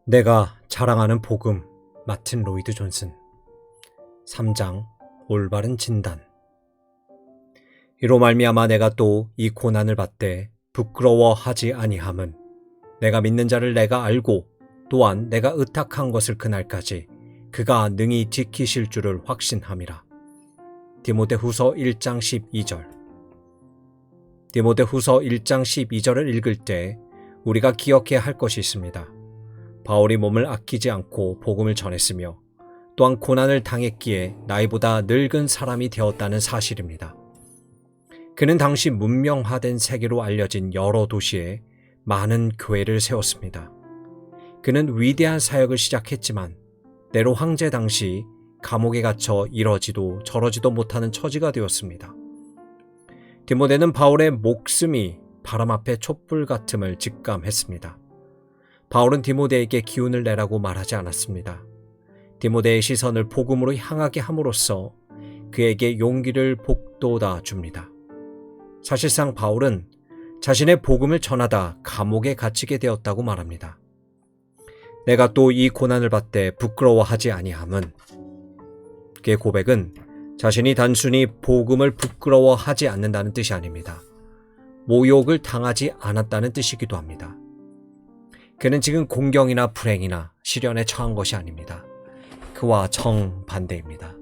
내가 자랑하는 복음. 마틴 로이드 존슨. 3장 올바른 진단. 이로 말미암아 내가 또 이 고난을 받되 부끄러워하지 아니함은 내가 믿는 자를 내가 알고 또한 내가 의탁한 것을 그날까지 그가 능히 지키실 줄을 확신함이라. 디모데후서 1장 12절. 디모데후서 1장 12절을 읽을 때 우리가 기억해야 할 것이 있습니다. 바울이 몸을 아끼지 않고 복음을 전했으며 또한 고난을 당했기에 나이보다 늙은 사람이 되었다는 사실입니다. 그는 당시 문명화된 세계로 알려진 여러 도시에 많은 교회를 세웠습니다. 그는 위대한 사역을 시작했지만 네로 황제 당시 감옥에 갇혀 이러지도 저러지도 못하는 처지가 되었습니다. 디모데는 바울의 목숨이 바람 앞에 촛불 같음을 직감했습니다. 바울은 디모데에게 기운을 내라고 말하지 않았습니다. 디모데의 시선을 복음으로 향하게 함으로써 그에게 용기를 북돋아 줍니다. 사실상 바울은 자신의 복음을 전하다 감옥에 갇히게 되었다고 말합니다. 내가 또 이 고난을 받되 부끄러워하지 아니함은, 그의 고백은 자신이 단순히 복음을 부끄러워하지 않는다는 뜻이 아닙니다. 모욕을 당하지 않았다는 뜻이기도 합니다. 그는 지금 공경이나 불행이나 시련에 처한 것이 아닙니다. 그와 정반대입니다.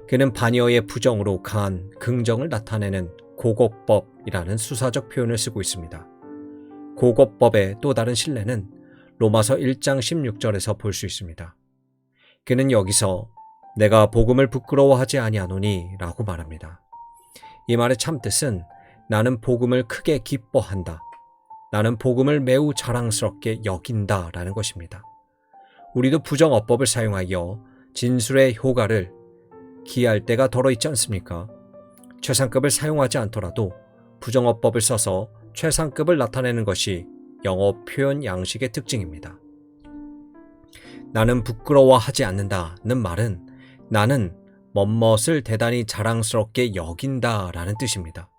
그는 반여의 부정으로 강한 긍정을 나타내는 고고법이라는 수사적 표현을 쓰고 있습니다. 고고법의 또 다른 신뢰는 로마서 1장 16절에서 볼 수 있습니다. 그는 여기서 내가 복음을 부끄러워하지 아니하노니 라고 말합니다. 이 말의 참뜻은 나는 복음을 크게 기뻐한다. 나는 복음을 매우 자랑스럽게 여긴다 라는 것입니다. 우리도 부정어법을 사용하여 진술의 효과를 기할 때가 덜어 있지 않습니까? 최상급을 사용하지 않더라도 부정어법을 써서 최상급을 나타내는 것이 영어 표현 양식의 특징입니다. 나는 부끄러워하지 않는다는 말은 나는 멋멋을 대단히 자랑스럽게 여긴다 라는 뜻입니다.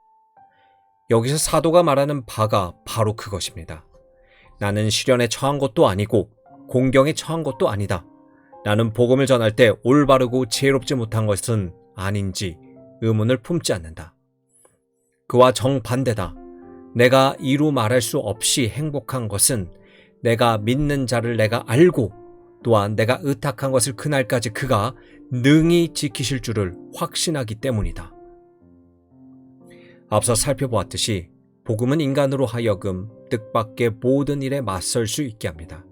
여기서 사도가 말하는 바가 바로 그것입니다. 나는 시련에 처한 것도 아니고 공경에 처한 것도 아니다. 나는 복음을 전할 때 올바르고 지혜롭지 못한 것은 아닌지 의문을 품지 않는다. 그와 정반대다. 내가 이루 말할 수 없이 행복한 것은 내가 믿는 자를 내가 알고 또한 내가 의탁한 것을 그날까지 그가 능히 지키실 줄을 확신하기 때문이다. 앞서 살펴보았듯이 복음은 인간으로 하여금 뜻밖의 모든 일에 맞설 수 있게 합니다.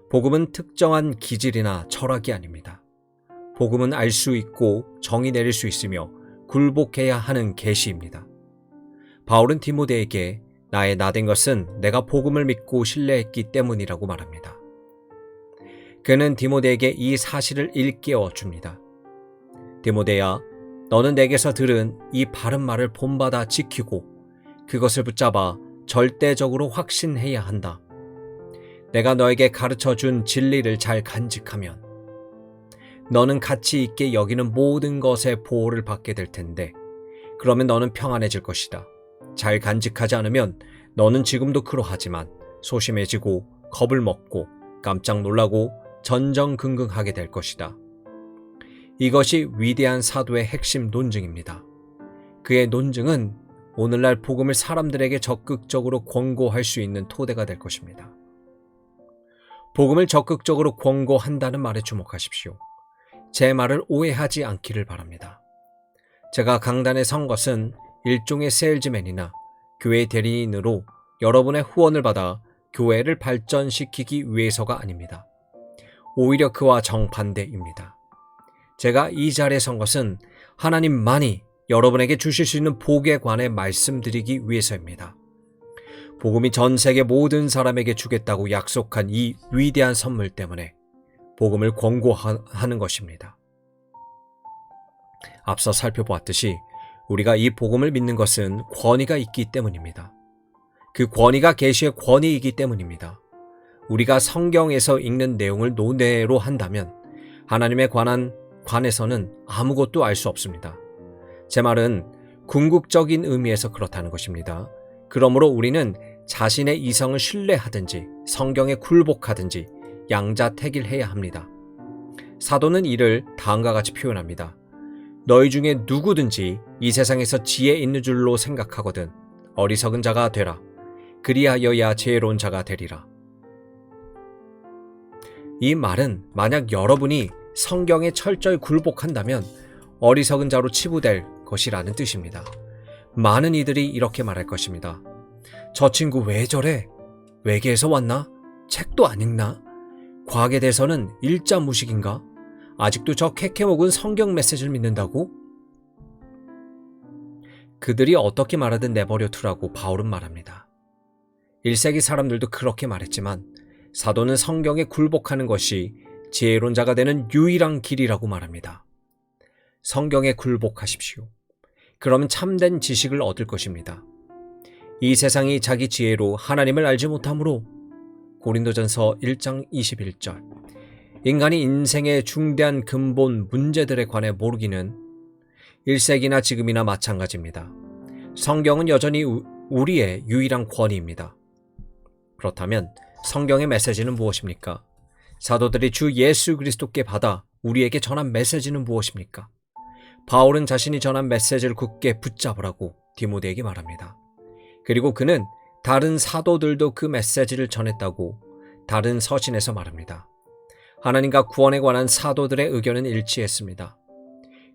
복음은 특정한 기질이나 철학이 아닙니다. 복음은 알 수 있고 정의 내릴 수 있으며 굴복해야 하는 계시입니다. 바울은 디모데에게 나의 나된 것은 내가 복음을 믿고 신뢰했기 때문이라고 말합니다. 그는 디모데에게 이 사실을 일깨워 줍니다. 디모데야, 너는 내게서 들은 이 바른 말을 본받아 지키고 그것을 붙잡아 절대적으로 확신해야 한다. 내가 너에게 가르쳐준 진리를 잘 간직하면 너는 가치 있게 여기는 모든 것의 보호를 받게 될 텐데 그러면 너는 평안해질 것이다. 잘 간직하지 않으면 너는 지금도 그러하지만 소심해지고 겁을 먹고 깜짝 놀라고 전전긍긍하게 될 것이다. 이것이 위대한 사도의 핵심 논증입니다. 그의 논증은 오늘날 복음을 사람들에게 적극적으로 권고할 수 있는 토대가 될 것입니다. 복음을 적극적으로 권고한다는 말에 주목하십시오. 제 말을 오해하지 않기를 바랍니다. 제가 강단에 선 것은 일종의 세일즈맨이나 교회 대리인으로 여러분의 후원을 받아 교회를 발전시키기 위해서가 아닙니다. 오히려 그와 정반대입니다. 제가 이 자리에 선 것은 하나님만이 여러분에게 주실 수 있는 복에 관해 말씀드리기 위해서입니다. 복음이 전 세계 모든 사람에게 주겠다고 약속한 이 위대한 선물 때문에 복음을 권고하는 것입니다. 앞서 살펴보았듯이 우리가 이 복음을 믿는 것은 권위가 있기 때문입니다. 그 권위가 계시의 권위이기 때문입니다. 우리가 성경에서 읽는 내용을 논외로 한다면 하나님에 관해서는 아무것도 알 수 없습니다. 제 말은 궁극적인 의미에서 그렇다는 것입니다. 그러므로 우리는 자신의 이성을 신뢰하든지 성경에 굴복하든지 양자택일해야 합니다. 사도는 이를 다음과 같이 표현합니다. 너희 중에 누구든지 이 세상에서 지혜 있는 줄로 생각하거든 어리석은 자가 되라. 그리하여야 지혜로운 자가 되리라. 이 말은 만약 여러분이 성경에 철저히 굴복한다면 어리석은 자로 치부될 것이라는 뜻입니다. 많은 이들이 이렇게 말할 것입니다. 저 친구 왜 저래? 외계에서 왔나? 책도 안 읽나? 과학에 대해서는 일자무식인가? 아직도 저 캐캐먹은 성경 메시지를 믿는다고? 그들이 어떻게 말하든 내버려 두라고 바울은 말합니다. 1세기 사람들도 그렇게 말했지만 사도는 성경에 굴복하는 것이 지혜로운 자가 되는 유일한 길이라고 말합니다. 성경에 굴복하십시오. 그러면 참된 지식을 얻을 것입니다. 이 세상이 자기 지혜로 하나님을 알지 못하므로 고린도전서 1장 21절 인간이 인생의 중대한 근본 문제들에 관해 모르기는 1세기나 지금이나 마찬가지입니다. 성경은 여전히 우리의 유일한 권위입니다. 그렇다면 성경의 메시지는 무엇입니까? 사도들이 주 예수 그리스도께 받아 우리에게 전한 메시지는 무엇입니까? 바울은 자신이 전한 메시지를 굳게 붙잡으라고 디모데에게 말합니다. 그리고 그는 다른 사도들도 그 메시지를 전했다고 다른 서신에서 말합니다. 하나님과 구원에 관한 사도들의 의견은 일치했습니다.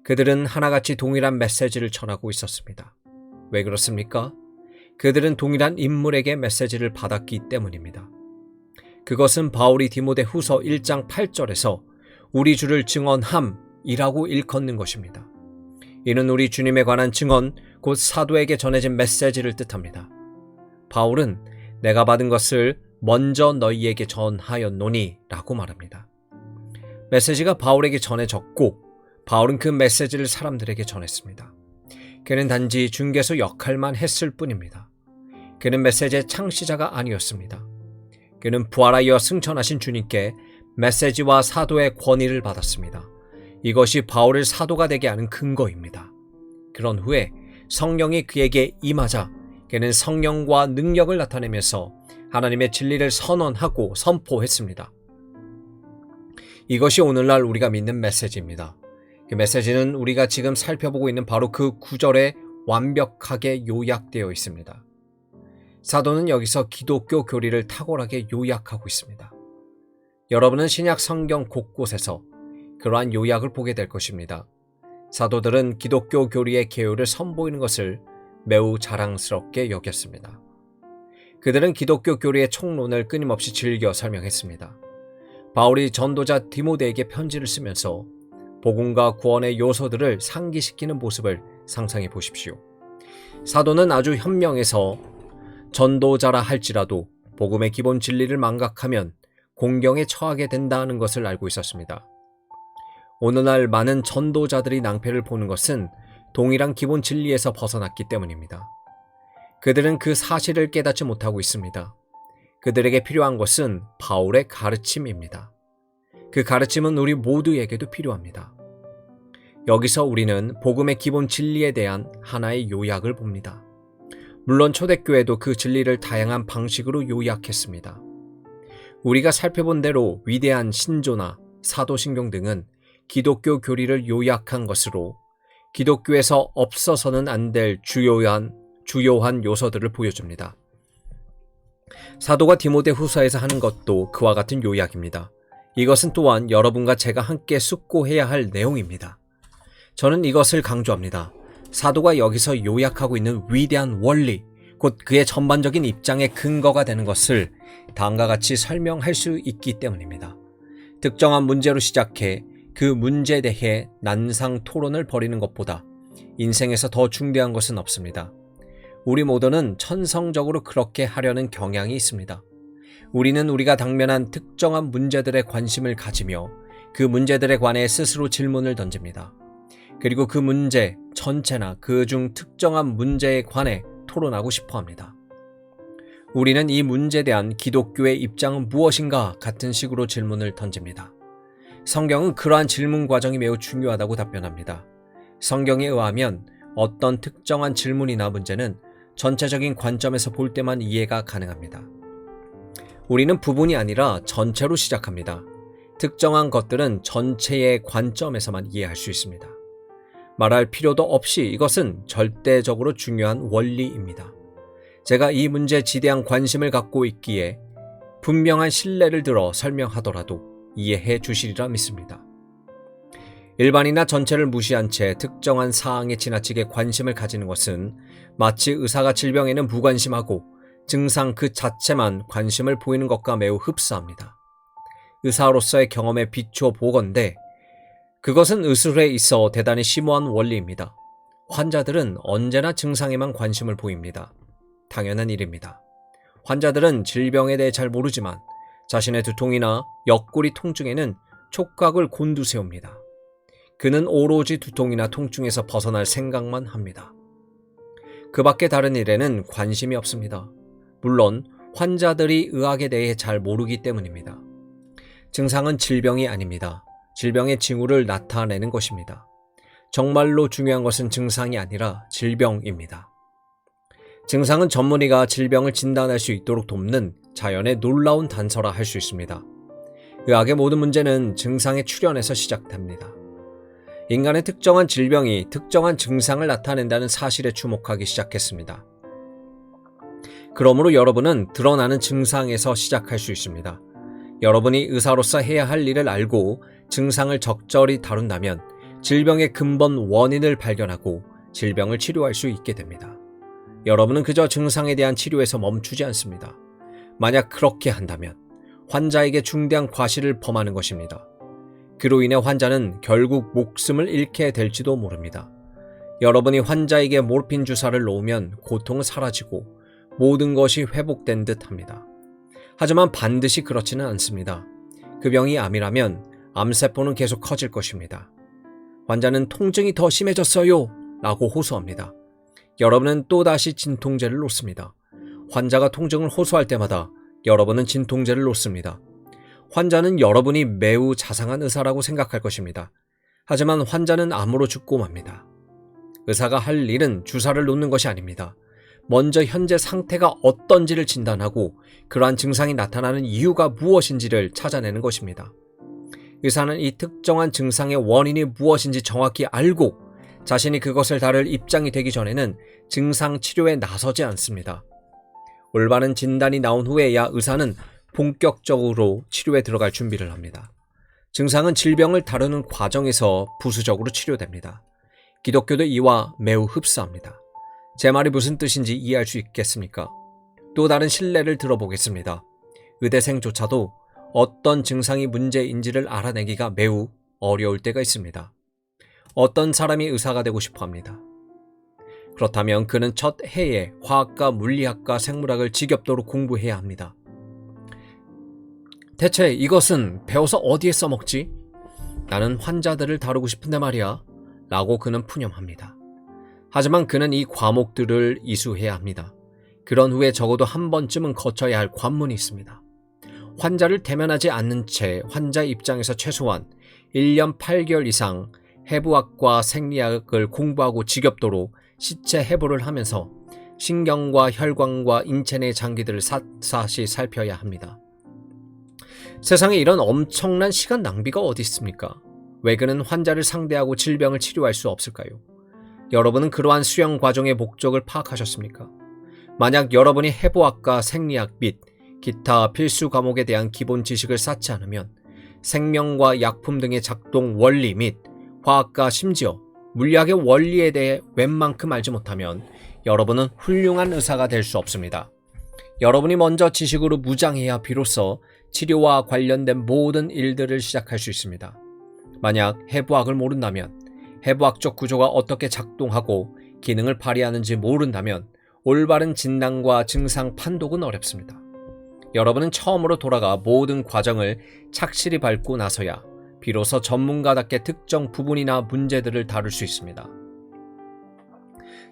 그들은 하나같이 동일한 메시지를 전하고 있었습니다. 왜 그렇습니까? 그들은 동일한 인물에게 메시지를 받았기 때문입니다. 그것은 바울이 디모데 후서 1장 8절에서 우리 주를 증언함이라고 일컫는 것입니다. 이는 우리 주님에 관한 증언, 곧 사도에게 전해진 메시지를 뜻합니다. 바울은 내가 받은 것을 먼저 너희에게 전하였노니 라고 말합니다. 메시지가 바울에게 전해졌고 바울은 그 메시지를 사람들에게 전했습니다. 그는 단지 중개소 역할만 했을 뿐입니다. 그는 메시지의 창시자가 아니었습니다. 그는 부활하여 승천하신 주님께 메시지와 사도의 권위를 받았습니다. 이것이 바울을 사도가 되게 하는 근거입니다. 그런 후에 성령이 그에게 임하자 그는 성령과 능력을 나타내면서 하나님의 진리를 선언하고 선포했습니다. 이것이 오늘날 우리가 믿는 메시지입니다. 그 메시지는 우리가 지금 살펴보고 있는 바로 그 구절에 완벽하게 요약되어 있습니다. 사도는 여기서 기독교 교리를 탁월하게 요약하고 있습니다. 여러분은 신약 성경 곳곳에서 그러한 요약을 보게 될 것입니다. 사도들은 기독교 교리의 개요를 선보이는 것을 매우 자랑스럽게 여겼습니다. 그들은 기독교 교리의 총론을 끊임없이 즐겨 설명했습니다. 바울이 전도자 디모데에게 편지를 쓰면서 복음과 구원의 요소들을 상기시키는 모습을 상상해 보십시오. 사도는 아주 현명해서 전도자라 할지라도 복음의 기본 진리를 망각하면 공경에 처하게 된다는 것을 알고 있었습니다. 오늘날 많은 전도자들이 낭패를 보는 것은 동일한 기본 진리에서 벗어났기 때문입니다. 그들은 그 사실을 깨닫지 못하고 있습니다. 그들에게 필요한 것은 바울의 가르침입니다. 그 가르침은 우리 모두에게도 필요합니다. 여기서 우리는 복음의 기본 진리에 대한 하나의 요약을 봅니다. 물론 초대교회도 그 진리를 다양한 방식으로 요약했습니다. 우리가 살펴본 대로 위대한 신조나 사도신경 등은 기독교 교리를 요약한 것으로 기독교에서 없어서는 안 될 주요한 요소들을 보여줍니다. 사도가 디모데 후서에서 하는 것도 그와 같은 요약입니다. 이것은 또한 여러분과 제가 함께 숙고해야 할 내용입니다. 저는 이것을 강조합니다. 사도가 여기서 요약하고 있는 위대한 원리, 곧 그의 전반적인 입장의 근거가 되는 것을 다음과 같이 설명할 수 있기 때문입니다. 특정한 문제로 시작해 그 문제에 대해 난상 토론을 벌이는 것보다 인생에서 더 중대한 것은 없습니다. 우리 모두는 천성적으로 그렇게 하려는 경향이 있습니다. 우리는 우리가 당면한 특정한 문제들에 관심을 가지며 그 문제들에 관해 스스로 질문을 던집니다. 그리고 그 문제 전체나 그 중 특정한 문제에 관해 토론하고 싶어 합니다. 우리는 이 문제에 대한 기독교의 입장은 무엇인가 같은 식으로 질문을 던집니다. 성경은 그러한 질문 과정이 매우 중요하다고 답변합니다. 성경에 의하면 어떤 특정한 질문이나 문제는 전체적인 관점에서 볼 때만 이해가 가능합니다. 우리는 부분이 아니라 전체로 시작합니다. 특정한 것들은 전체의 관점에서만 이해할 수 있습니다. 말할 필요도 없이 이것은 절대적으로 중요한 원리입니다. 제가 이 문제에 지대한 관심을 갖고 있기에 분명한 신뢰를 들어 설명하더라도 이해해 주시리라 믿습니다. 일반이나 전체를 무시한 채 특정한 사항에 지나치게 관심을 가지는 것은 마치 의사가 질병에는 무관심하고 증상 그 자체만 관심을 보이는 것과 매우 흡사합니다. 의사로서의 경험에 비추어 보건대 그것은 의술에 있어 대단히 심오한 원리입니다. 환자들은 언제나 증상에만 관심을 보입니다. 당연한 일입니다. 환자들은 질병에 대해 잘 모르지만 자신의 두통이나 옆구리 통증에는 촉각을 곤두세웁니다. 그는 오로지 두통이나 통증에서 벗어날 생각만 합니다. 그 밖에 다른 일에는 관심이 없습니다. 물론 환자들이 의학에 대해 잘 모르기 때문입니다. 증상은 질병이 아닙니다. 질병의 징후를 나타내는 것입니다. 정말로 중요한 것은 증상이 아니라 질병입니다. 증상은 전문의가 질병을 진단할 수 있도록 돕는 자연의 놀라운 단서라 할 수 있습니다. 의학의 모든 문제는 증상의 출현에서 시작됩니다. 인간의 특정한 질병이 특정한 증상을 나타낸다는 사실에 주목하기 시작했습니다. 그러므로 여러분은 드러나는 증상에서 시작할 수 있습니다. 여러분이 의사로서 해야 할 일을 알고 증상을 적절히 다룬다면 질병의 근본 원인을 발견하고 질병을 치료할 수 있게 됩니다. 여러분은 그저 증상에 대한 치료에서 멈추지 않습니다. 만약 그렇게 한다면 환자에게 중대한 과실을 범하는 것입니다. 그로 인해 환자는 결국 목숨을 잃게 될지도 모릅니다. 여러분이 환자에게 모르핀 주사를 놓으면 고통은 사라지고 모든 것이 회복된 듯 합니다. 하지만 반드시 그렇지는 않습니다. 그 병이 암이라면 암세포는 계속 커질 것입니다. 환자는 통증이 더 심해졌어요 라고 호소합니다. 여러분은 또다시 진통제를 놓습니다. 환자가 통증을 호소할 때마다 여러분은 진통제를 놓습니다. 환자는 여러분이 매우 자상한 의사라고 생각할 것입니다. 하지만 환자는 암으로 죽고 맙니다. 의사가 할 일은 주사를 놓는 것이 아닙니다. 먼저 현재 상태가 어떤지를 진단하고 그러한 증상이 나타나는 이유가 무엇인지를 찾아내는 것입니다. 의사는 이 특정한 증상의 원인이 무엇인지 정확히 알고 자신이 그것을 다룰 입장이 되기 전에는 증상 치료에 나서지 않습니다. 올바른 진단이 나온 후에야 의사는 본격적으로 치료에 들어갈 준비를 합니다. 증상은 질병을 다루는 과정에서 부수적으로 치료됩니다. 기독교도 이와 매우 흡사합니다. 제 말이 무슨 뜻인지 이해할 수 있겠습니까? 또 다른 신뢰를 들어보겠습니다. 의대생조차도 어떤 증상이 문제인지를 알아내기가 매우 어려울 때가 있습니다. 어떤 사람이 의사가 되고 싶어 합니다. 그렇다면 그는 첫 해에 화학과 물리학과 생물학을 지겹도록 공부해야 합니다. 대체 이것은 배워서 어디에 써먹지? 나는 환자들을 다루고 싶은데 말이야 라고 그는 푸념합니다. 하지만 그는 이 과목들을 이수해야 합니다. 그런 후에 적어도 한 번쯤은 거쳐야 할 관문이 있습니다. 환자를 대면하지 않는 채 환자 입장에서 최소한 1년 8개월 이상 해부학과 생리학을 공부하고 지겹도록 시체 해부를 하면서 신경과 혈관과 인체 내 장기들을 샅샅이 살펴야 합니다. 세상에 이런 엄청난 시간 낭비가 어디 있습니까? 왜 그는 환자를 상대하고 질병을 치료할 수 없을까요? 여러분은 그러한 수양 과정의 목적을 파악하셨습니까? 만약 여러분이 해부학과 생리학 및 기타 필수 과목에 대한 기본 지식을 쌓지 않으면 생명과 약품 등의 작동 원리 및 화학과 심지어 물리학의 원리에 대해 웬만큼 알지 못하면 여러분은 훌륭한 의사가 될 수 없습니다. 여러분이 먼저 지식으로 무장해야 비로소 치료와 관련된 모든 일들을 시작할 수 있습니다. 만약 해부학을 모른다면, 해부학적 구조가 어떻게 작동하고 기능을 발휘하는지 모른다면 올바른 진단과 증상 판독은 어렵습니다. 여러분은 처음으로 돌아가 모든 과정을 착실히 밟고 나서야 비로소 전문가답게 특정 부분이나 문제들을 다룰 수 있습니다.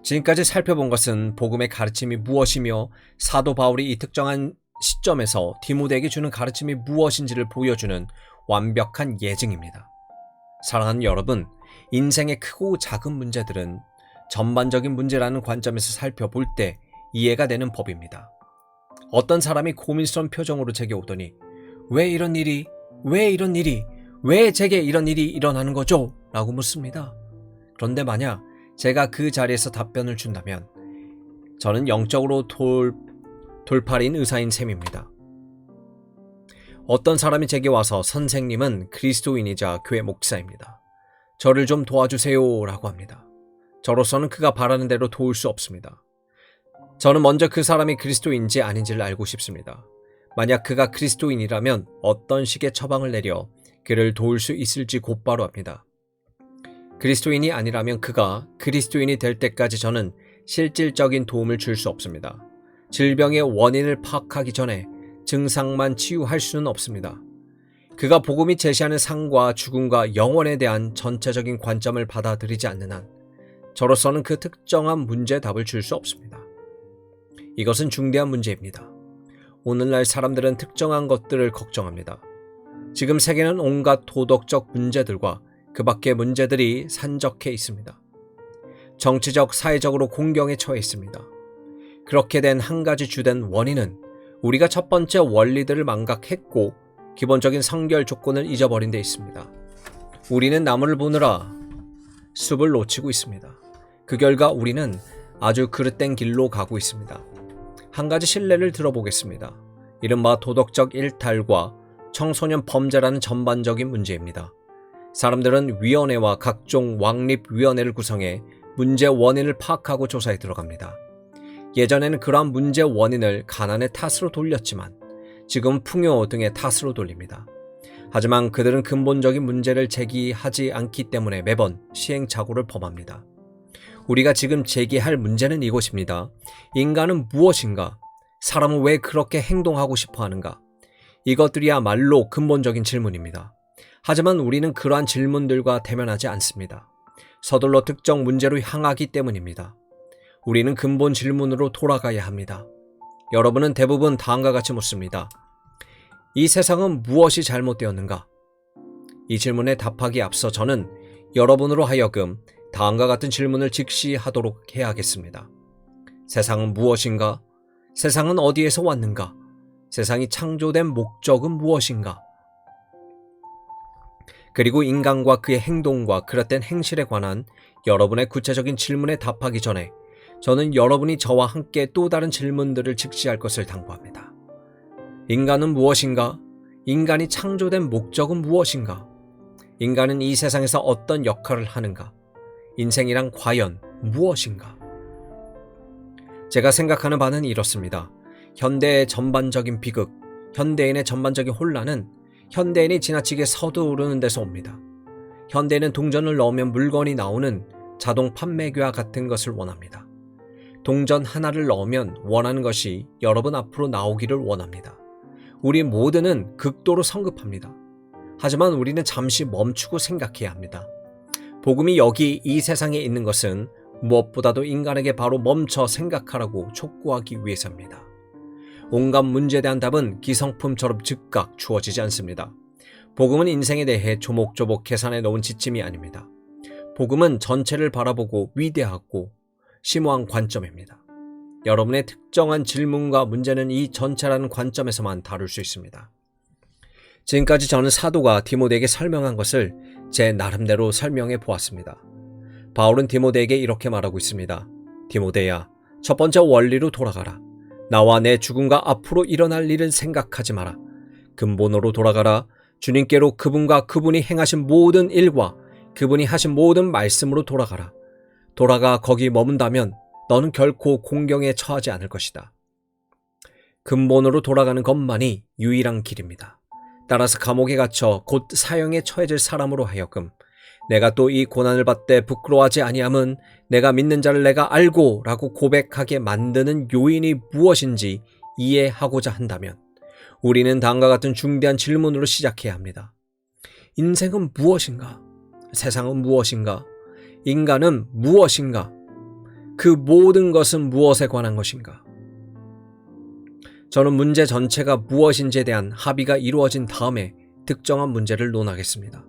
지금까지 살펴본 것은 복음의 가르침이 무엇이며 사도 바울이 이 특정한 시점에서 디모데에게 주는 가르침이 무엇인지를 보여주는 완벽한 예증입니다. 사랑하는 여러분, 인생의 크고 작은 문제들은 전반적인 문제라는 관점에서 살펴볼 때 이해가 되는 법입니다. 어떤 사람이 고민스러운 표정으로 제게 오더니 왜 이런 일이, 왜 제게 이런 일이 일어나는 거죠? 라고 묻습니다. 그런데 만약 제가 그 자리에서 답변을 준다면 저는 영적으로 돌팔인 의사인 셈입니다. 어떤 사람이 제게 와서 선생님은 그리스도인이자 교회 목사입니다. 저를 좀 도와주세요 라고 합니다. 저로서는 그가 바라는 대로 도울 수 없습니다. 저는 먼저 그 사람이 그리스도인지 아닌지를 알고 싶습니다. 만약 그가 그리스도인이라면 어떤 식의 처방을 내려 그를 도울 수 있을지 곧바로 합니다. 그리스도인이 아니라면 그가 그리스도인이 될 때까지 저는 실질적인 도움을 줄 수 없습니다. 질병의 원인을 파악하기 전에 증상만 치유할 수는 없습니다. 그가 복음이 제시하는 상과 죽음과 영원에 대한 전체적인 관점을 받아들이지 않는 한 저로서는 그 특정한 문제의 답을 줄 수 없습니다. 이것은 중대한 문제입니다. 오늘날 사람들은 특정한 것들을 걱정합니다. 지금 세계는 온갖 도덕적 문제들과 그 밖의 문제들이 산적해 있습니다. 정치적, 사회적으로 공경에 처해 있습니다. 그렇게 된 한 가지 주된 원인은 우리가 첫 번째 원리들을 망각했고 기본적인 성결 조건을 잊어버린 데 있습니다. 우리는 나무를 보느라 숲을 놓치고 있습니다. 그 결과 우리는 아주 그릇된 길로 가고 있습니다. 한 가지 신뢰를 들어보겠습니다. 이른바 도덕적 일탈과 청소년 범죄라는 전반적인 문제입니다. 사람들은 위원회와 각종 왕립위원회를 구성해 문제 원인을 파악하고 조사에 들어갑니다. 예전에는 그러한 문제 원인을 가난의 탓으로 돌렸지만 지금 풍요 등의 탓으로 돌립니다. 하지만 그들은 근본적인 문제를 제기하지 않기 때문에 매번 시행착오를 범합니다. 우리가 지금 제기할 문제는 이것입니다. 인간은 무엇인가? 사람은 왜 그렇게 행동하고 싶어 하는가? 이것들이야말로 근본적인 질문입니다. 하지만 우리는 그러한 질문들과 대면하지 않습니다. 서둘러 특정 문제로 향하기 때문입니다. 우리는 근본 질문으로 돌아가야 합니다. 여러분은 대부분 다음과 같이 묻습니다. 이 세상은 무엇이 잘못되었는가? 이 질문에 답하기에 앞서 저는 여러분으로 하여금 다음과 같은 질문을 즉시 하도록 해야겠습니다. 세상은 무엇인가? 세상은 어디에서 왔는가? 세상이 창조된 목적은 무엇인가? 그리고 인간과 그의 행동과 그릇된 행실에 관한 여러분의 구체적인 질문에 답하기 전에 저는 여러분이 저와 함께 또 다른 질문들을 직시할 것을 당부합니다. 인간은 무엇인가? 인간이 창조된 목적은 무엇인가? 인간은 이 세상에서 어떤 역할을 하는가? 인생이란 과연 무엇인가? 제가 생각하는 바는 이렇습니다. 현대의 전반적인 비극, 현대인의 전반적인 혼란은 현대인이 지나치게 서두르는 데서 옵니다. 현대인은 동전을 넣으면 물건이 나오는 자동 판매기와 같은 것을 원합니다. 동전 하나를 넣으면 원하는 것이 여러분 앞으로 나오기를 원합니다. 우리 모두는 극도로 성급합니다. 하지만 우리는 잠시 멈추고 생각해야 합니다. 복음이 여기 이 세상에 있는 것은 무엇보다도 인간에게 바로 멈춰 생각하라고 촉구하기 위해서입니다. 온갖 문제에 대한 답은 기성품처럼 즉각 주어지지 않습니다. 복음은 인생에 대해 조목조목 계산해 놓은 지침이 아닙니다. 복음은 전체를 바라보고 위대하고 심오한 관점입니다. 여러분의 특정한 질문과 문제는 이 전체라는 관점에서만 다룰 수 있습니다. 지금까지 저는 사도가 디모데에게 설명한 것을 제 나름대로 설명해 보았습니다. 바울은 디모데에게 이렇게 말하고 있습니다. 디모데야, 첫 번째 원리로 돌아가라. 나와 내 죽음과 앞으로 일어날 일을 생각하지 마라. 근본으로 돌아가라. 주님께로 그분과 그분이 행하신 모든 일과 그분이 하신 모든 말씀으로 돌아가라. 돌아가 거기 머문다면 너는 결코 공경에 처하지 않을 것이다. 근본으로 돌아가는 것만이 유일한 길입니다. 따라서 감옥에 갇혀 곧 사형에 처해질 사람으로 하여금 내가 또 이 고난을 받되 부끄러워하지 아니함은 내가 믿는 자를 내가 알고 라고 고백하게 만드는 요인이 무엇인지 이해하고자 한다면 우리는 다음과 같은 중대한 질문으로 시작해야 합니다. 인생은 무엇인가? 세상은 무엇인가? 인간은 무엇인가? 그 모든 것은 무엇에 관한 것인가? 저는 문제 전체가 무엇인지에 대한 합의가 이루어진 다음에 특정한 문제를 논하겠습니다.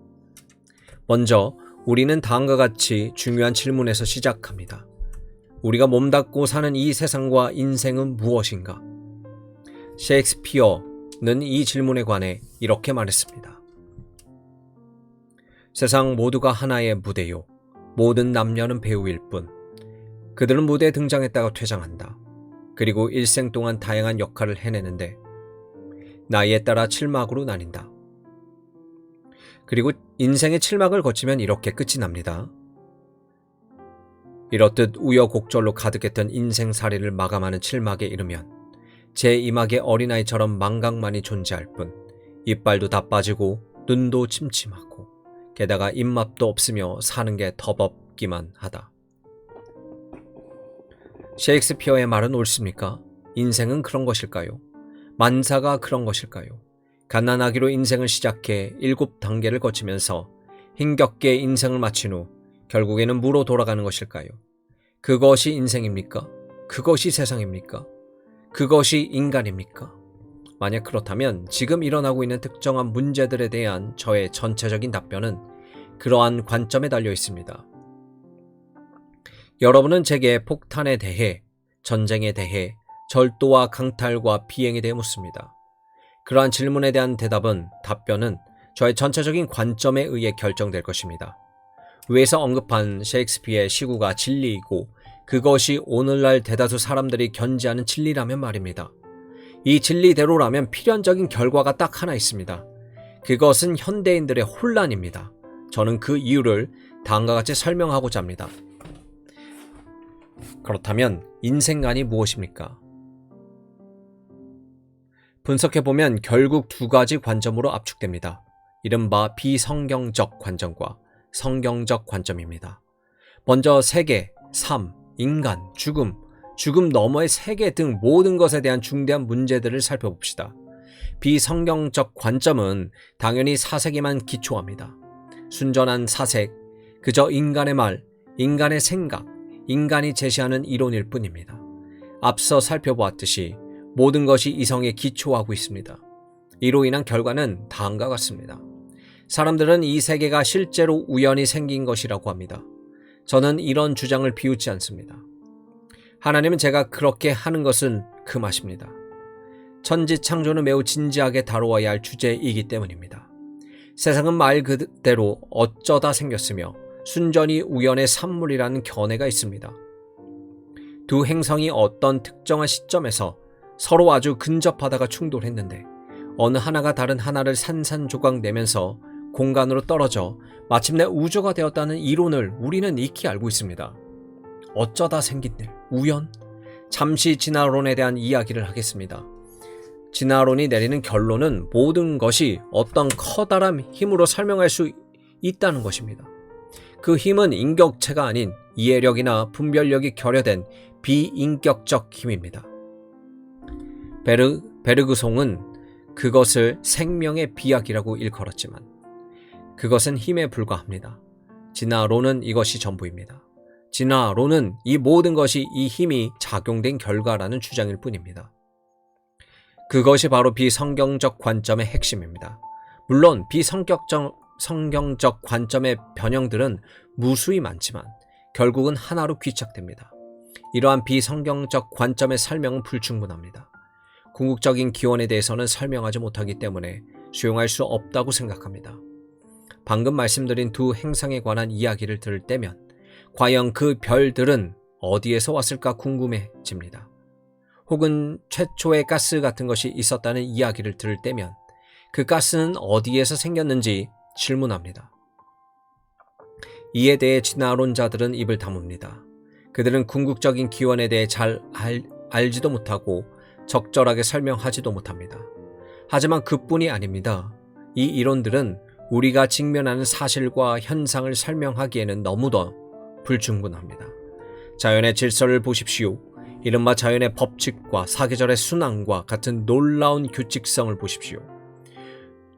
먼저 우리는 다음과 같이 중요한 질문에서 시작합니다. 우리가 몸담고 사는 이 세상과 인생은 무엇인가? 셰익스피어는 이 질문에 관해 이렇게 말했습니다. 세상 모두가 하나의 무대요. 모든 남녀는 배우일 뿐. 그들은 무대에 등장했다가 퇴장한다. 그리고 일생 동안 다양한 역할을 해내는데 나이에 따라 7막으로 나뉜다. 그리고 인생의 7막을 거치면 이렇게 끝이 납니다. 이렇듯 우여곡절로 가득했던 인생살이를 마감하는 7막에 이르면 제 이막에 어린아이처럼 망각만이 존재할 뿐 이빨도 다 빠지고 눈도 침침하고 게다가 입맛도 없으며 사는 게 더럽기만 하다. 셰익스피어의 말은 옳습니까? 인생은 그런 것일까요? 만사가 그런 것일까요? 갓난아기로 인생을 시작해 7단계를 거치면서 힘겹게 인생을 마친 후 결국에는 무로 돌아가는 것일까요? 그것이 인생입니까? 그것이 세상입니까? 그것이 인간입니까? 만약 그렇다면 지금 일어나고 있는 특정한 문제들에 대한 저의 전체적인 답변은 그러한 관점에 달려 있습니다. 여러분은 제게 폭탄에 대해, 전쟁에 대해, 절도와 강탈과 비행에 대해 묻습니다. 그러한 질문에 대한 답변은 저의 전체적인 관점에 의해 결정될 것입니다. 위에서 언급한 셰익스피어의 시구가 진리이고 그것이 오늘날 대다수 사람들이 견지하는 진리라면 말입니다. 이 진리대로라면 필연적인 결과가 딱 하나 있습니다. 그것은 현대인들의 혼란입니다. 저는 그 이유를 다음과 같이 설명하고자 합니다. 그렇다면 인생관이 무엇입니까? 분석해보면 결국 두 가지 관점으로 압축됩니다. 이른바 비성경적 관점과 성경적 관점입니다. 먼저 세계, 삶, 인간, 죽음 너머의 세계 등 모든 것에 대한 중대한 문제들을 살펴봅시다. 비성경적 관점은 당연히 사색에만 기초합니다. 순전한 사색, 그저 인간의 말, 인간의 생각, 인간이 제시하는 이론일 뿐입니다. 앞서 살펴보았듯이 모든 것이 이성에 기초하고 있습니다. 이로 인한 결과는 다음과 같습니다. 사람들은 이 세계가 실제로 우연히 생긴 것이라고 합니다. 저는 이런 주장을 비웃지 않습니다. 하나님은 제가 그렇게 하는 것은 금하십니다. 천지창조는 매우 진지하게 다루어야 할 주제이기 때문입니다. 세상은 말 그대로 어쩌다 생겼으며 순전히 우연의 산물이라는 견해가 있습니다. 두 행성이 어떤 특정한 시점에서 서로 아주 근접하다가 충돌했는데 어느 하나가 다른 하나를 산산조각 내면서 공간으로 떨어져 마침내 우주가 되었다는 이론을 우리는 익히 알고 있습니다. 어쩌다 생긴 일, 우연? 잠시 진화론에 대한 이야기를 하겠습니다. 진화론이 내리는 결론은 모든 것이 어떤 커다란 힘으로 설명할 수 있다는 것입니다. 그 힘은 인격체가 아닌 이해력이나 분별력이 결여된 비인격적 힘입니다. 베르그송은 그것을 생명의 비약이라고 일컬었지만 그것은 힘에 불과합니다. 진화론은 이것이 전부입니다. 진화론은 이 모든 것이 이 힘이 작용된 결과라는 주장일 뿐입니다. 그것이 바로 비성경적 관점의 핵심입니다. 물론 비성경적 관점의 변형들은 무수히 많지만 결국은 하나로 귀착됩니다. 이러한 비성경적 관점의 설명은 불충분합니다. 궁극적인 기원에 대해서는 설명하지 못하기 때문에 수용할 수 없다고 생각합니다. 방금 말씀드린 두 행성에 관한 이야기를 들을 때면 과연 그 별들은 어디에서 왔을까 궁금해집니다. 혹은 최초의 가스 같은 것이 있었다는 이야기를 들을 때면 그 가스는 어디에서 생겼는지 질문합니다. 이에 대해 진화론자들은 입을 다뭅니다. 그들은 궁극적인 기원에 대해 잘 알지도 못하고 적절하게 설명하지도 못합니다. 하지만 그뿐이 아닙니다. 이 이론들은 우리가 직면하는 사실과 현상을 설명하기에는 너무도 불충분합니다. 자연의 질서를 보십시오. 이른바 자연의 법칙과 사계절의 순환과 같은 놀라운 규칙성을 보십시오.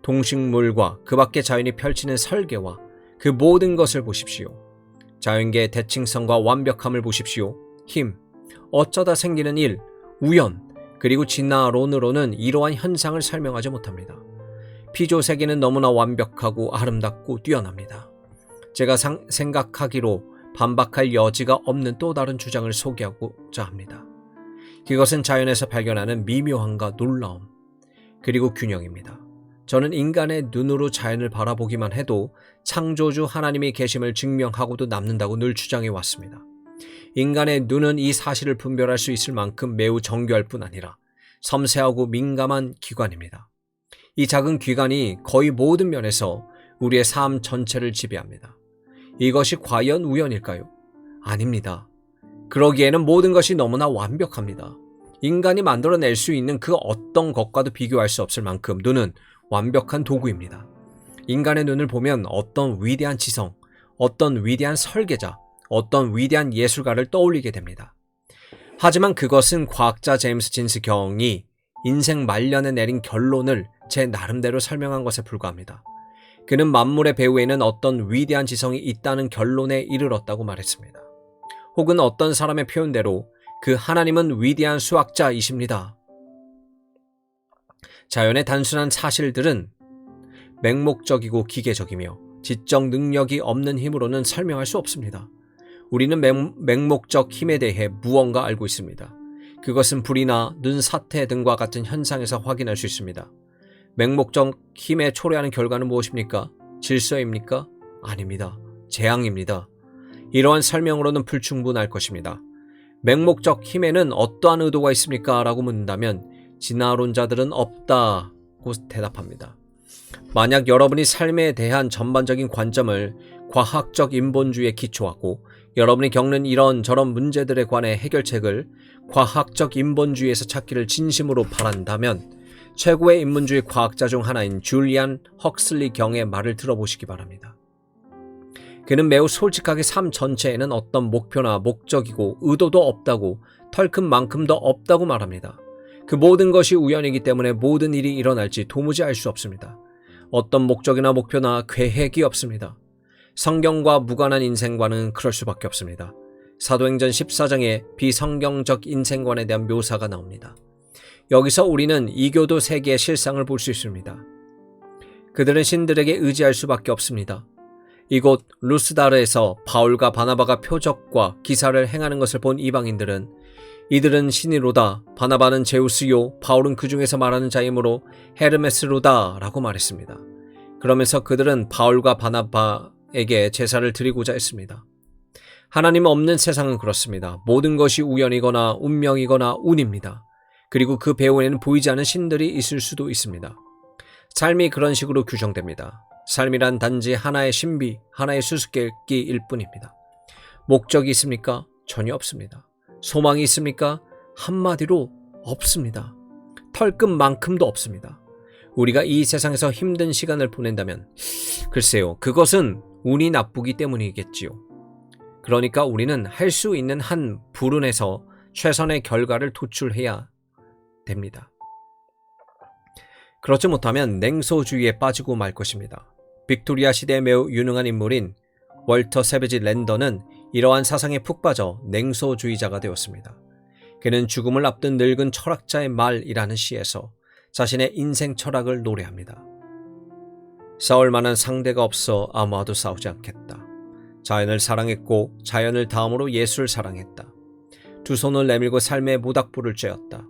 동식물과 그 밖의 자연이 펼치는 설계와 그 모든 것을 보십시오. 자연계의 대칭성과 완벽함을 보십시오. 힘, 어쩌다 생기는 일, 우연, 그리고 진화론으로는 이러한 현상을 설명하지 못합니다. 피조세계는 너무나 완벽하고 아름답고 뛰어납니다. 제가 생각하기로 반박할 여지가 없는 또 다른 주장을 소개하고자 합니다. 그것은 자연에서 발견하는 미묘함과 놀라움, 그리고 균형입니다. 저는 인간의 눈으로 자연을 바라보기만 해도 창조주 하나님의 계심을 증명하고도 남는다고 늘 주장해 왔습니다. 인간의 눈은 이 사실을 분별할 수 있을 만큼 매우 정교할 뿐 아니라 섬세하고 민감한 기관입니다. 이 작은 기관이 거의 모든 면에서 우리의 삶 전체를 지배합니다. 이것이 과연 우연일까요? 아닙니다. 그러기에는 모든 것이 너무나 완벽합니다. 인간이 만들어낼 수 있는 그 어떤 것과도 비교할 수 없을 만큼 눈은 완벽한 도구입니다. 인간의 눈을 보면 어떤 위대한 지성, 어떤 위대한 설계자, 어떤 위대한 예술가를 떠올리게 됩니다. 하지만 그것은 과학자 제임스 진스 경이 인생 말년에 내린 결론을 제 나름대로 설명한 것에 불과합니다. 그는 만물의 배후에는 어떤 위대한 지성이 있다는 결론에 이르렀다고 말했습니다. 혹은 어떤 사람의 표현대로 그 하나님은 위대한 수학자이십니다. 자연의 단순한 사실들은 맹목적이고 기계적이며 지적 능력이 없는 힘으로는 설명할 수 없습니다. 우리는 맹목적 힘에 대해 무언가 알고 있습니다. 그것은 불이나 눈 사태 등과 같은 현상에서 확인할 수 있습니다. 맹목적 힘에 초래하는 결과는 무엇입니까? 질서입니까? 아닙니다. 재앙입니다. 이러한 설명으로는 불충분할 것입니다. 맹목적 힘에는 어떠한 의도가 있습니까? 라고 묻는다면 진화론자들은 없다고 대답합니다. 만약 여러분이 삶에 대한 전반적인 관점을 과학적 인본주의에 기초하고 여러분이 겪는 이런저런 문제들에 관해 해결책을 과학적 인본주의에서 찾기를 진심으로 바란다면 최고의 인문주의 과학자 중 하나인 줄리안 헉슬리 경의 말을 들어보시기 바랍니다. 그는 매우 솔직하게 삶 전체에는 어떤 목표나 목적이고 의도도 없다고, 털큰 만큼도 없다고 말합니다. 그 모든 것이 우연이기 때문에 모든 일이 일어날지 도무지 알 수 없습니다. 어떤 목적이나 목표나 계획이 없습니다. 성경과 무관한 인생관은 그럴 수밖에 없습니다. 사도행전 14장에 비성경적 인생관에 대한 묘사가 나옵니다. 여기서 우리는 이교도 세계의 실상을 볼 수 있습니다. 그들은 신들에게 의지할 수밖에 없습니다. 이곳 루스다르에서 바울과 바나바가 표적과 기사를 행하는 것을 본 이방인들은 이들은 신이로다, 바나바는 제우스요, 바울은 그 중에서 말하는 자이므로 헤르메스로다 라고 말했습니다. 그러면서 그들은 바울과 바나바에게 제사를 드리고자 했습니다. 하나님 없는 세상은 그렇습니다. 모든 것이 우연이거나 운명이거나 운입니다. 그리고 그 배후에는 보이지 않는 신들이 있을 수도 있습니다. 삶이 그런 식으로 규정됩니다. 삶이란 단지 하나의 신비, 하나의 수수께끼일 뿐입니다. 목적이 있습니까? 전혀 없습니다. 소망이 있습니까? 한마디로 없습니다. 털끝만큼도 없습니다. 우리가 이 세상에서 힘든 시간을 보낸다면 글쎄요, 그것은 운이 나쁘기 때문이겠지요. 그러니까 우리는 할 수 있는 한 불운에서 최선의 결과를 도출해야 됩니다. 그렇지 못하면 냉소주의에 빠지고 말 것입니다. 빅토리아 시대에 매우 유능한 인물인 월터 세베지 랜던은 이러한 사상에 푹 빠져 냉소주의자가 되었습니다. 그는 죽음을 앞둔 늙은 철학자의 말이라는 시에서 자신의 인생 철학을 노래합니다. 싸울 만한 상대가 없어 아무와도 싸우지 않겠다. 자연을 사랑했고 자연을 다음으로 예술을 사랑했다. 두 손을 내밀고 삶의 모닥불을 쬐었다.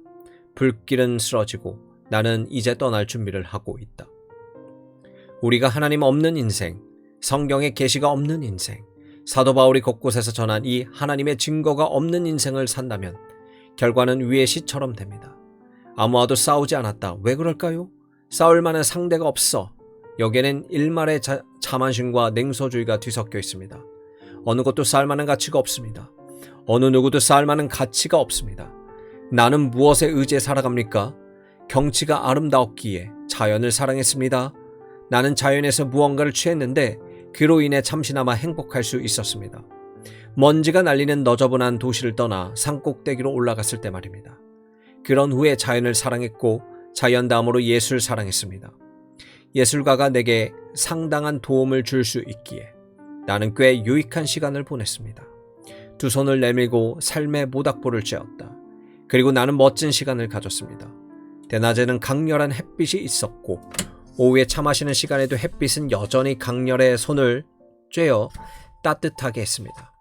불길은 쓰러지고 나는 이제 떠날 준비를 하고 있다. 우리가 하나님 없는 인생, 성경의 계시가 없는 인생, 사도 바울이 곳곳에서 전한 이 하나님의 증거가 없는 인생을 산다면 결과는 위의 시처럼 됩니다. 아무와도 싸우지 않았다. 왜 그럴까요? 싸울 만한 상대가 없어. 여기에는 일말의 자만심과 냉소주의가 뒤섞여 있습니다. 어느 것도 쌓을 만한 가치가 없습니다. 어느 누구도 쌓을 만한 가치가 없습니다. 나는 무엇에 의지해 살아갑니까? 경치가 아름다웠기에 자연을 사랑했습니다. 나는 자연에서 무언가를 취했는데 그로 인해 잠시나마 행복할 수 있었습니다. 먼지가 날리는 너저분한 도시를 떠나 산꼭대기로 올라갔을 때 말입니다. 그런 후에 자연을 사랑했고 자연 다음으로 예술을 사랑했습니다. 예술가가 내게 상당한 도움을 줄 수 있기에 나는 꽤 유익한 시간을 보냈습니다. 두 손을 내밀고 삶의 모닥불을 쬐었다. 그리고 나는 멋진 시간을 가졌습니다. 대낮에는 강렬한 햇빛이 있었고 오후에 차 마시는 시간에도 햇빛은 여전히 강렬의 손을 쬐어 따뜻하게 했습니다.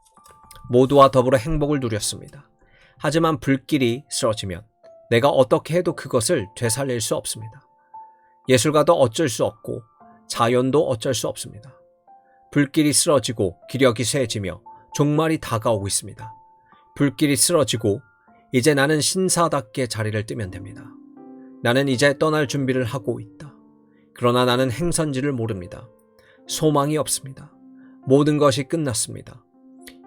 모두와 더불어 행복을 누렸습니다. 하지만 불길이 쓰러지면 내가 어떻게 해도 그것을 되살릴 수 없습니다. 예술가도 어쩔 수 없고 자연도 어쩔 수 없습니다. 불길이 쓰러지고 기력이 쇠해지며 종말이 다가오고 있습니다. 불길이 쓰러지고 이제 나는 신사답게 자리를 뜨면 됩니다. 나는 이제 떠날 준비를 하고 있다. 그러나 나는 행선지를 모릅니다. 소망이 없습니다. 모든 것이 끝났습니다.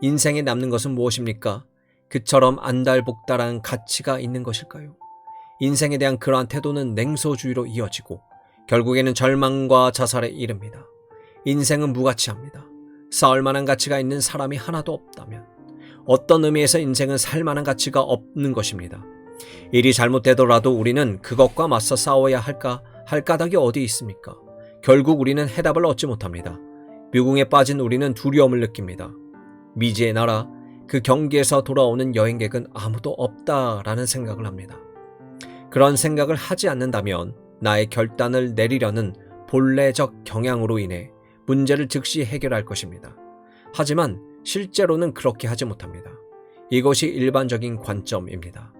인생에 남는 것은 무엇입니까? 그처럼 안달복달한 가치가 있는 것일까요? 인생에 대한 그러한 태도는 냉소주의로 이어지고 결국에는 절망과 자살에 이릅니다. 인생은 무가치합니다. 쌓을 만한 가치가 있는 사람이 하나도 없다면 어떤 의미에서 인생은 살 만한 가치가 없는 것입니다. 일이 잘못되더라도 우리는 그것과 맞서 싸워야 할 까닭이 어디 있습니까? 결국 우리는 해답을 얻지 못합니다. 묘궁에 빠진 우리는 두려움을 느낍니다. 미지의 나라, 그 경기에서 돌아오는 여행객은 아무도 없다라는 생각을 합니다. 그런 생각을 하지 않는다면 나의 결단을 내리려는 본래적 경향으로 인해 문제를 즉시 해결할 것입니다. 하지만 실제로는 그렇게 하지 못합니다. 이것이 일반적인 관점입니다.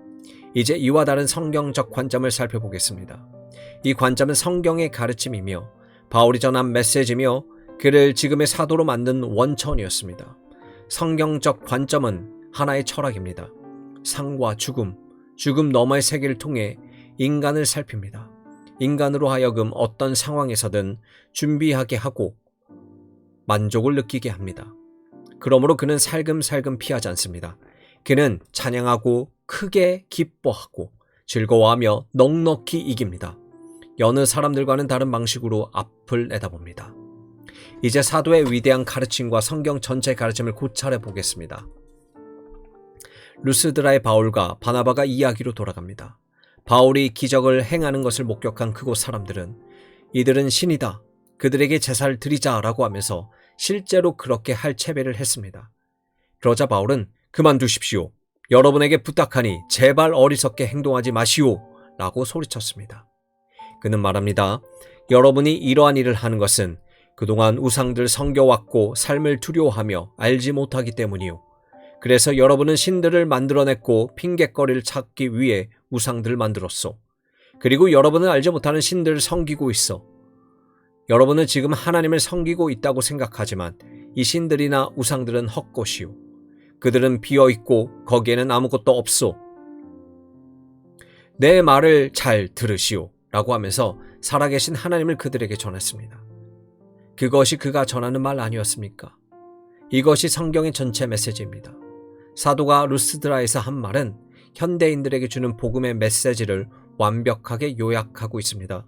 이제 이와 다른 성경적 관점을 살펴보겠습니다. 이 관점은 성경의 가르침이며 바울이 전한 메시지며 그를 지금의 사도로 만든 원천이었습니다. 성경적 관점은 하나의 철학입니다. 삶과 죽음, 죽음 너머의 세계를 통해 인간을 살핍니다. 인간으로 하여금 어떤 상황에서든 준비하게 하고 만족을 느끼게 합니다. 그러므로 그는 살금살금 피하지 않습니다. 그는 찬양하고 크게 기뻐하고 즐거워하며 넉넉히 이깁니다. 여느 사람들과는 다른 방식으로 앞을 내다봅니다. 이제 사도의 위대한 가르침과 성경 전체 가르침을 고찰해 보겠습니다. 루스드라의 바울과 바나바가 이야기로 돌아갑니다. 바울이 기적을 행하는 것을 목격한 그곳 사람들은 이들은 신이다. 그들에게 제사를 드리자라고 하면서 실제로 그렇게 할 채배를 했습니다. 그러자 바울은 그만두십시오. 여러분에게 부탁하니 제발 어리석게 행동하지 마시오 라고 소리쳤습니다. 그는 말합니다. 여러분이 이러한 일을 하는 것은 그동안 우상들 섬겨왔고 삶을 두려워하며 알지 못하기 때문이요. 그래서 여러분은 신들을 만들어냈고 핑곗거리를 찾기 위해 우상들을 만들었소. 그리고 여러분은 알지 못하는 신들을 섬기고 있어. 여러분은 지금 하나님을 섬기고 있다고 생각하지만 이 신들이나 우상들은 헛것이요. 그들은 비어있고 거기에는 아무것도 없소. 내 말을 잘 들으시오 라고 하면서 살아계신 하나님을 그들에게 전했습니다. 그것이 그가 전하는 말 아니었습니까? 이것이 성경의 전체 메시지입니다. 사도가 루스드라에서 한 말은 현대인들에게 주는 복음의 메시지를 완벽하게 요약하고 있습니다.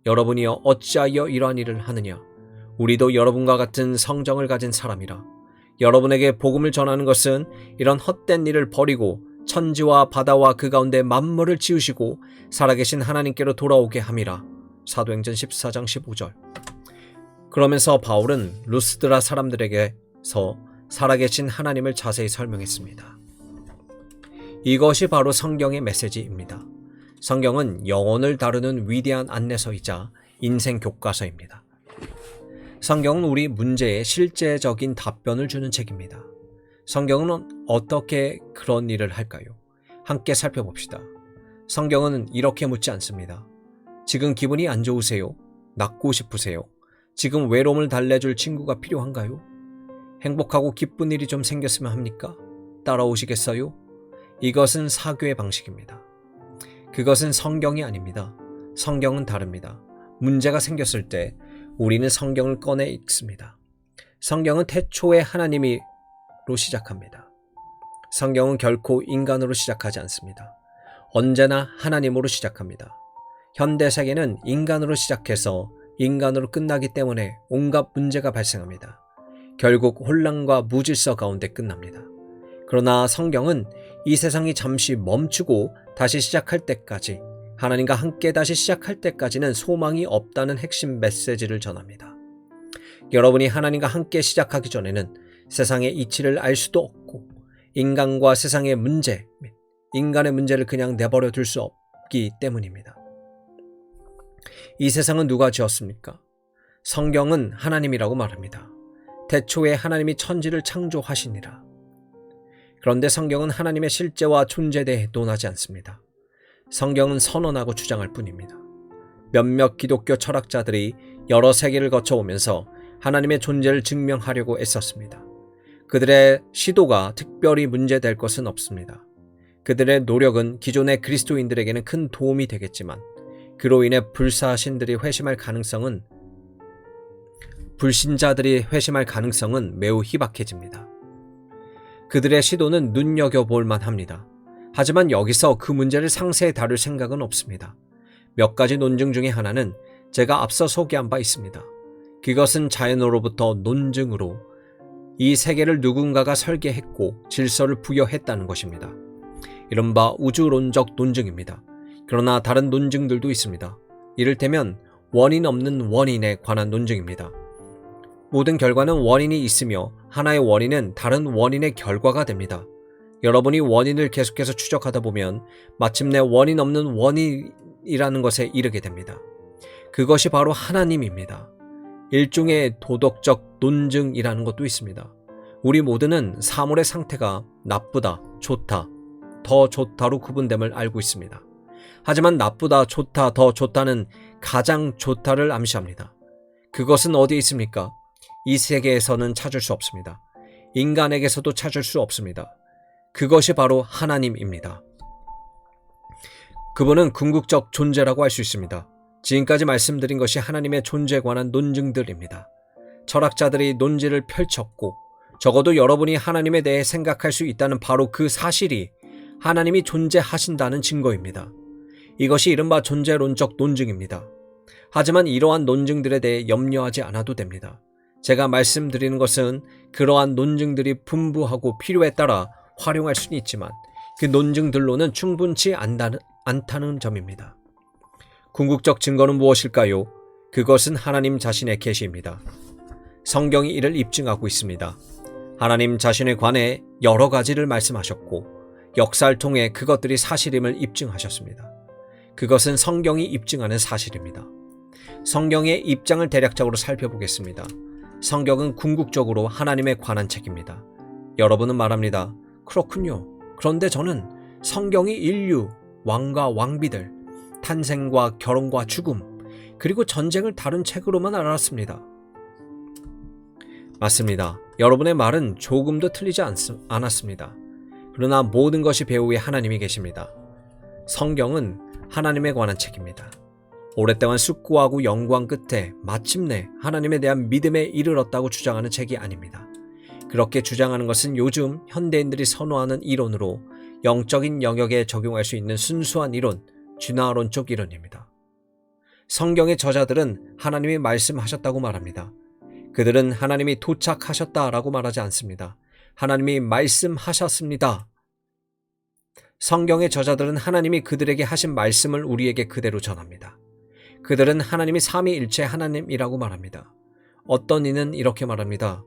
여러분이여 어찌하여 이러한 일을 하느냐? 우리도 여러분과 같은 성정을 가진 사람이라. 여러분에게 복음을 전하는 것은 이런 헛된 일을 버리고 천지와 바다와 그 가운데 만물을 지으시고 살아계신 하나님께로 돌아오게 함이라. 사도행전 14장 15절. 그러면서 바울은 루스드라 사람들에게서 살아계신 하나님을 자세히 설명했습니다. 이것이 바로 성경의 메시지입니다. 성경은 영혼을 다루는 위대한 안내서이자 인생 교과서입니다. 성경은 우리 문제에 실제적인 답변을 주는 책입니다. 성경은 어떻게 그런 일을 할까요? 함께 살펴봅시다. 성경은 이렇게 묻지 않습니다. 지금 기분이 안 좋으세요? 낫고 싶으세요? 지금 외로움을 달래줄 친구가 필요한가요? 행복하고 기쁜 일이 좀 생겼으면 합니까? 따라오시겠어요? 이것은 사교의 방식입니다. 그것은 성경이 아닙니다. 성경은 다릅니다. 문제가 생겼을 때 우리는 성경을 꺼내 읽습니다. 성경은 태초에 하나님으로 시작합니다. 성경은 결코 인간으로 시작하지 않습니다. 언제나 하나님으로 시작합니다. 현대 세계는 인간으로 시작해서 인간으로 끝나기 때문에 온갖 문제가 발생합니다. 결국 혼란과 무질서 가운데 끝납니다. 그러나 성경은 이 세상이 잠시 멈추고 다시 시작할 때까지, 하나님과 함께 다시 시작할 때까지는 소망이 없다는 핵심 메시지를 전합니다. 여러분이 하나님과 함께 시작하기 전에는 세상의 이치를 알 수도 없고 인간과 세상의 문제 및 인간의 문제를 그냥 내버려 둘 수 없기 때문입니다. 이 세상은 누가 지었습니까? 성경은 하나님이라고 말합니다. 태초에 하나님이 천지를 창조하시니라. 그런데 성경은 하나님의 실제와 존재에 대해 논하지 않습니다. 성경은 선언하고 주장할 뿐입니다. 몇몇 기독교 철학자들이 여러 세계를 거쳐오면서 하나님의 존재를 증명하려고 애썼습니다. 그들의 시도가 특별히 문제될 것은 없습니다. 그들의 노력은 기존의 그리스도인들에게는 큰 도움이 되겠지만 그로 인해 불신자들이 회심할 가능성은 매우 희박해집니다. 그들의 시도는 눈여겨볼 만합니다. 하지만 여기서 그 문제를 상세히 다룰 생각은 없습니다. 몇 가지 논증 중에 하나는 제가 앞서 소개한 바 있습니다. 그것은 자연으로부터 논증으로 이 세계를 누군가가 설계했고 질서를 부여했다는 것입니다. 이른바 우주론적 논증입니다. 그러나 다른 논증들도 있습니다. 이를테면 원인 없는 원인에 관한 논증입니다. 모든 결과는 원인이 있으며 하나의 원인은 다른 원인의 결과가 됩니다. 여러분이 원인을 계속해서 추적하다 보면 마침내 원인 없는 원인이라는 것에 이르게 됩니다. 그것이 바로 하나님입니다. 일종의 도덕적 논증이라는 것도 있습니다. 우리 모두는 사물의 상태가 나쁘다, 좋다, 더 좋다로 구분됨을 알고 있습니다. 하지만 나쁘다, 좋다, 더 좋다는 가장 좋다를 암시합니다. 그것은 어디에 있습니까? 이 세계에서는 찾을 수 없습니다. 인간에게서도 찾을 수 없습니다. 그것이 바로 하나님입니다. 그분은 궁극적 존재라고 할 수 있습니다. 지금까지 말씀드린 것이 하나님의 존재에 관한 논증들입니다. 철학자들이 논지를 펼쳤고 적어도 여러분이 하나님에 대해 생각할 수 있다는 바로 그 사실이 하나님이 존재하신다는 증거입니다. 이것이 이른바 존재론적 논증입니다. 하지만 이러한 논증들에 대해 염려하지 않아도 됩니다. 제가 말씀드리는 것은 그러한 논증들이 분부하고 필요에 따라 활용할 수는 있지만 그 논증들로는 충분치 않다는 점입니다. 궁극적 증거는 무엇일까요? 그것은 하나님 자신의 계시입니다. 성경이 이를 입증하고 있습니다. 하나님 자신에 관해 여러 가지를 말씀하셨고 역사를 통해 그것들이 사실임을 입증하셨습니다. 그것은 성경이 입증하는 사실입니다. 성경의 입장을 대략적으로 살펴보겠습니다. 성경은 궁극적으로 하나님에 관한 책입니다. 여러분은 말합니다. 그렇군요. 그런데 저는 성경이 인류, 왕과 왕비들, 탄생과 결혼과 죽음, 그리고 전쟁을 다룬 책으로만 알았습니다. 맞습니다. 여러분의 말은 조금도 틀리지 않았습니다. 그러나 모든 것이 배후에 하나님이 계십니다. 성경은 하나님에 관한 책입니다. 오랫동안 숙고하고 연구한 끝에 마침내 하나님에 대한 믿음에 이르렀다고 주장하는 책이 아닙니다. 그렇게 주장하는 것은 요즘 현대인들이 선호하는 이론으로 영적인 영역에 적용할 수 있는 순수한 이론, 진화론적 이론입니다. 성경의 저자들은 하나님이 말씀하셨다고 말합니다. 그들은 하나님이 도착하셨다라고 말하지 않습니다. 하나님이 말씀하셨습니다. 성경의 저자들은 하나님이 그들에게 하신 말씀을 우리에게 그대로 전합니다. 그들은 하나님이 삼위일체 하나님이라고 말합니다. 어떤 이는 이렇게 말합니다.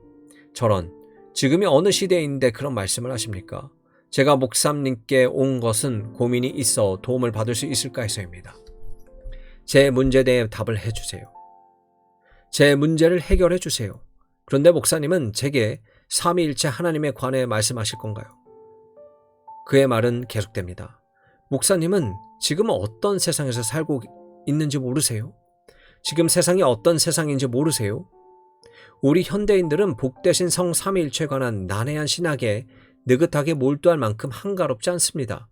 저런, 지금이 어느 시대인데 그런 말씀을 하십니까? 제가 목사님께 온 것은 고민이 있어 도움을 받을 수 있을까 해서입니다. 제 문제에 대해 답을 해주세요. 제 문제를 해결해 주세요. 그런데 목사님은 제게 삼위일체 하나님에 관해 말씀하실 건가요? 그의 말은 계속됩니다. 목사님은 지금 어떤 세상에서 살고 있는지 모르세요? 지금 세상이 어떤 세상인지 모르세요? 우리 현대인들은 복되신 성 삼위일체에 관한 난해한 신학에 느긋하게 몰두할 만큼 한가롭지 않습니다.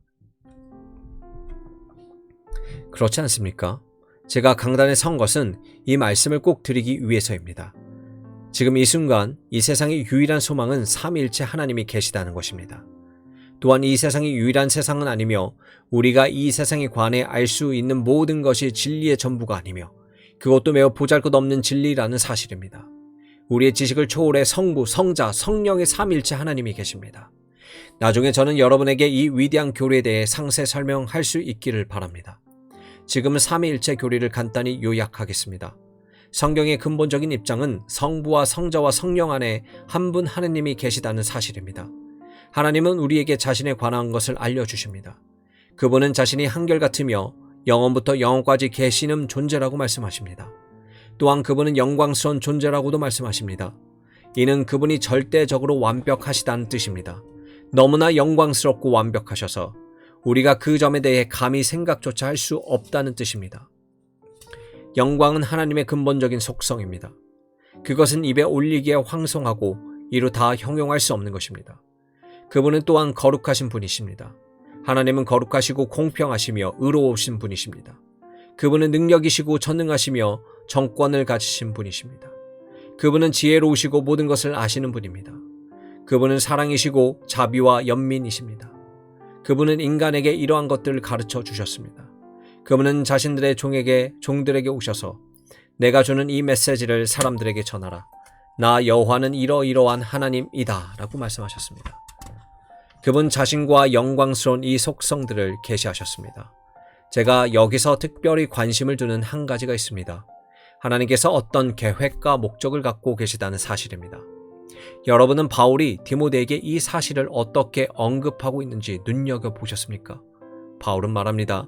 그렇지 않습니까? 제가 강단에 선 것은 이 말씀을 꼭 드리기 위해서입니다. 지금 이 순간 이 세상의 유일한 소망은 삼위일체 하나님이 계시다는 것입니다. 또한 이 세상이 유일한 세상은 아니며 우리가 이 세상에 관해 알 수 있는 모든 것이 진리의 전부가 아니며 그것도 매우 보잘것없는 진리라는 사실입니다. 우리의 지식을 초월해 성부, 성자, 성령의 삼위일체 하나님이 계십니다. 나중에 저는 여러분에게 이 위대한 교리에 대해 상세 설명할 수 있기를 바랍니다. 지금은 삼위일체 교리를 간단히 요약하겠습니다. 성경의 근본적인 입장은 성부와 성자와 성령 안에 한 분 하느님이 계시다는 사실입니다. 하나님은 우리에게 자신에 관한 것을 알려주십니다. 그분은 자신이 한결같으며 영원부터 영원까지 계시는 존재라고 말씀하십니다. 또한 그분은 영광스러운 존재라고도 말씀하십니다. 이는 그분이 절대적으로 완벽하시다는 뜻입니다. 너무나 영광스럽고 완벽하셔서 우리가 그 점에 대해 감히 생각조차 할 수 없다는 뜻입니다. 영광은 하나님의 근본적인 속성입니다. 그것은 입에 올리기에 황송하고 이루 다 형용할 수 없는 것입니다. 그분은 또한 거룩하신 분이십니다. 하나님은 거룩하시고 공평하시며 의로우신 분이십니다. 그분은 능력이시고 전능하시며 정권을 가지신 분이십니다. 그분은 지혜로우시고 모든 것을 아시는 분입니다. 그분은 사랑이시고 자비와 연민이십니다. 그분은 인간에게 이러한 것들을 가르쳐 주셨습니다. 그분은 자신들의 종들에게 오셔서 내가 주는 이 메시지를 사람들에게 전하라. 나 여호와는 이러이러한 하나님이다 라고 말씀하셨습니다. 그분 자신과 영광스러운 이 속성들을 계시하셨습니다. 제가 여기서 특별히 관심을 두는 한 가지가 있습니다. 하나님께서 어떤 계획과 목적을 갖고 계시다는 사실입니다. 여러분은 바울이 디모데에게 이 사실을 어떻게 언급하고 있는지 눈여겨보셨습니까? 바울은 말합니다.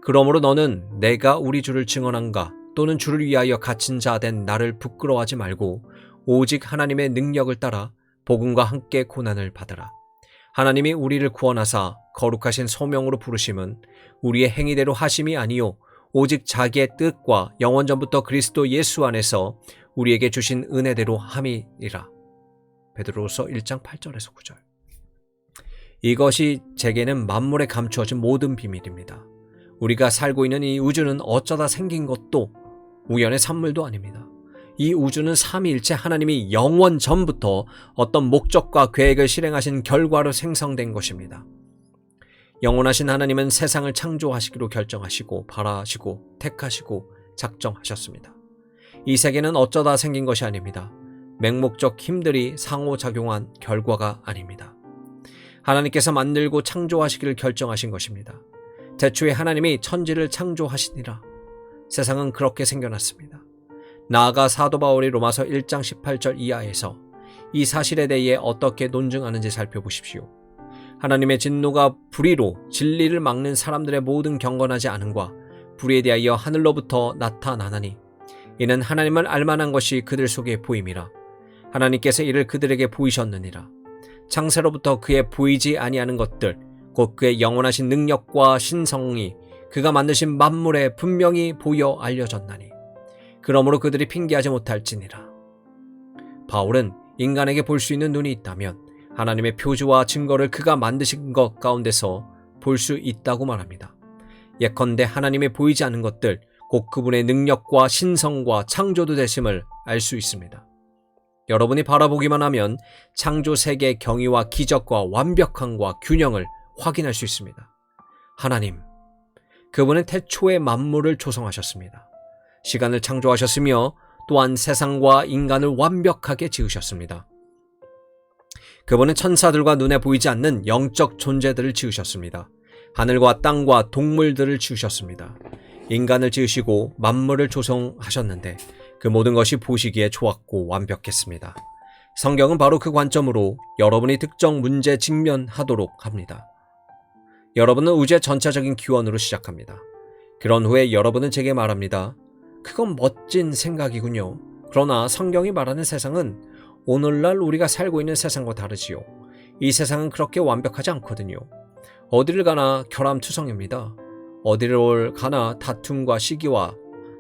그러므로 너는 내가 우리 주를 증언한가 또는 주를 위하여 갇힌 자 된 나를 부끄러워하지 말고 오직 하나님의 능력을 따라 복음과 함께 고난을 받으라. 하나님이 우리를 구원하사 거룩하신 소명으로 부르심은 우리의 행위대로 하심이 아니요 오직 자기의 뜻과 영원전부터 그리스도 예수 안에서 우리에게 주신 은혜대로 함이니라. 베드로후서 1장 8절에서 9절. 이것이 제게는 만물에 감추어진 모든 비밀입니다. 우리가 살고 있는 이 우주는 어쩌다 생긴 것도 우연의 산물도 아닙니다. 이 우주는 삼위일체 하나님이 영원 전부터 어떤 목적과 계획을 실행하신 결과로 생성된 것입니다. 영원하신 하나님은 세상을 창조하시기로 결정하시고 바라시고 택하시고 작정하셨습니다. 이 세계는 어쩌다 생긴 것이 아닙니다. 맹목적 힘들이 상호작용한 결과가 아닙니다. 하나님께서 만들고 창조하시기를 결정하신 것입니다. 태초에 하나님이 천지를 창조하시니라. 세상은 그렇게 생겨났습니다. 나아가 사도 바울이 로마서 1장 18절 이하에서 이 사실에 대해 어떻게 논증하는지 살펴보십시오. 하나님의 진노가 불의로 진리를 막는 사람들의 모든 경건하지 않음과 불의에 대하여 하늘로부터 나타나나니 이는 하나님을 알만한 것이 그들 속에 보임이라. 하나님께서 이를 그들에게 보이셨느니라. 창세로부터 그의 보이지 아니하는 것들 곧 그의 영원하신 능력과 신성이 그가 만드신 만물에 분명히 보여 알려졌나니 그러므로 그들이 핑계하지 못할지니라. 바울은 인간에게 볼 수 있는 눈이 있다면 하나님의 표주와 증거를 그가 만드신 것 가운데서 볼 수 있다고 말합니다. 예컨대 하나님의 보이지 않는 것들 곧 그분의 능력과 신성과 창조도 되심을 알 수 있습니다. 여러분이 바라보기만 하면 창조 세계의 경이와 기적과 완벽함과 균형을 확인할 수 있습니다. 하나님, 그분은 태초에 만물을 조성하셨습니다. 시간을 창조하셨으며 또한 세상과 인간을 완벽하게 지으셨습니다. 그분은 천사들과 눈에 보이지 않는 영적 존재들을 지으셨습니다. 하늘과 땅과 동물들을 지으셨습니다. 인간을 지으시고 만물을 조성하셨는데 그 모든 것이 보시기에 좋았고 완벽했습니다. 성경은 바로 그 관점으로 여러분이 특정 문제에 직면하도록 합니다. 여러분은 우주의 전체적인 기원으로 시작합니다. 그런 후에 여러분은 제게 말합니다. 그건 멋진 생각이군요. 그러나 성경이 말하는 세상은 오늘날 우리가 살고 있는 세상과 다르지요. 이 세상은 그렇게 완벽하지 않거든요. 어디를 가나 결함투성입니다. 어디를 가나 다툼과 시기와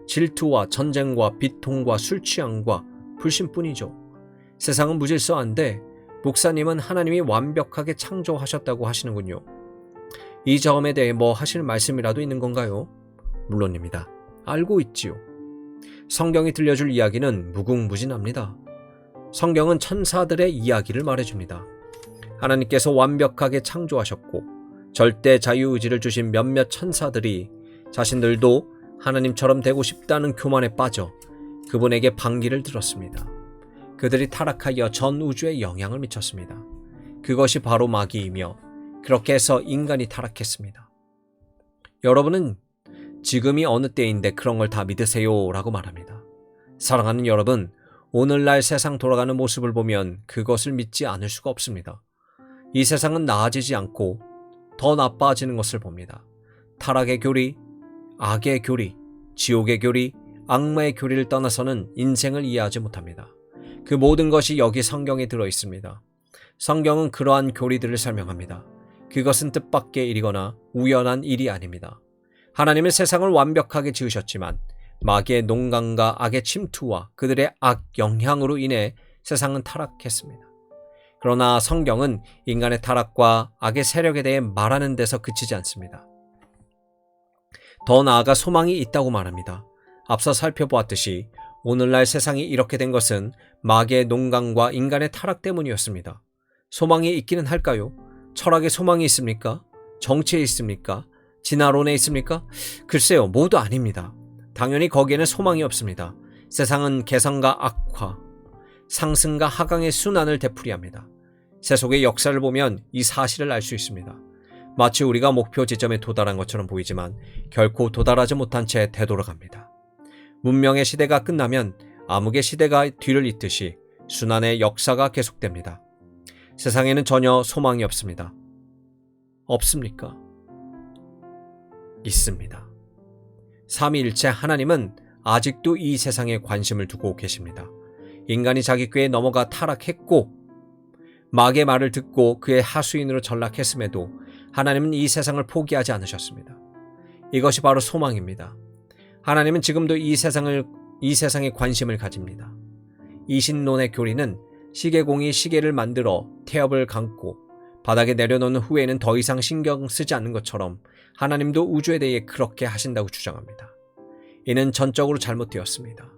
질투와 전쟁과 비통과 술취함과 불신뿐이죠. 세상은 무질서한데 목사님은 하나님이 완벽하게 창조하셨다고 하시는군요. 이 점에 대해 뭐 하실 말씀이라도 있는 건가요? 물론입니다. 알고 있지요. 성경이 들려줄 이야기는 무궁무진합니다. 성경은 천사들의 이야기를 말해줍니다. 하나님께서 완벽하게 창조하셨고 절대 자유의지를 주신 몇몇 천사들이 자신들도 하나님처럼 되고 싶다는 교만에 빠져 그분에게 반기를 들었습니다. 그들이 타락하여 전 우주에 영향을 미쳤습니다. 그것이 바로 마귀이며 그렇게 해서 인간이 타락했습니다. 여러분은 지금이 어느 때인데 그런 걸 다 믿으세요 라고 말합니다. 사랑하는 여러분, 오늘날 세상 돌아가는 모습을 보면 그것을 믿지 않을 수가 없습니다. 이 세상은 나아지지 않고 더 나빠지는 것을 봅니다. 타락의 교리, 악의 교리, 지옥의 교리, 악마의 교리를 떠나서는 인생을 이해하지 못합니다. 그 모든 것이 여기 성경에 들어 있습니다. 성경은 그러한 교리들을 설명합니다. 그것은 뜻밖의 일이거나 우연한 일이 아닙니다. 하나님은 세상을 완벽하게 지으셨지만 마귀의 농간과 악의 침투와 그들의 악 영향으로 인해 세상은 타락했습니다. 그러나 성경은 인간의 타락과 악의 세력에 대해 말하는 데서 그치지 않습니다. 더 나아가 소망이 있다고 말합니다. 앞서 살펴보았듯이 오늘날 세상이 이렇게 된 것은 마귀의 농간과 인간의 타락 때문이었습니다. 소망이 있기는 할까요? 철학에 소망이 있습니까? 정치에 있습니까? 진화론에 있습니까? 글쎄요, 모두 아닙니다. 당연히 거기에는 소망이 없습니다. 세상은 개성과 악화, 상승과 하강의 순환을 되풀이합니다. 세속의 역사를 보면 이 사실을 알 수 있습니다. 마치 우리가 목표 지점에 도달한 것처럼 보이지만 결코 도달하지 못한 채 되돌아갑니다. 문명의 시대가 끝나면 암흑의 시대가 뒤를 잇듯이 순환의 역사가 계속됩니다. 세상에는 전혀 소망이 없습니다. 없습니까? 있습니다. 삼위일체 하나님은 아직도 이 세상에 관심을 두고 계십니다. 인간이 자기 꾀에 넘어가 타락했고 마귀의 말을 듣고 그의 하수인으로 전락했음에도 하나님은 이 세상을 포기하지 않으셨습니다. 이것이 바로 소망입니다. 하나님은 지금도 이 세상에 관심을 가집니다. 이신론의 교리는 시계공이 시계를 만들어 태엽을 감고 바닥에 내려놓은 후에는 더 이상 신경 쓰지 않는 것처럼 하나님도 우주에 대해 그렇게 하신다고 주장합니다. 이는 전적으로 잘못되었습니다.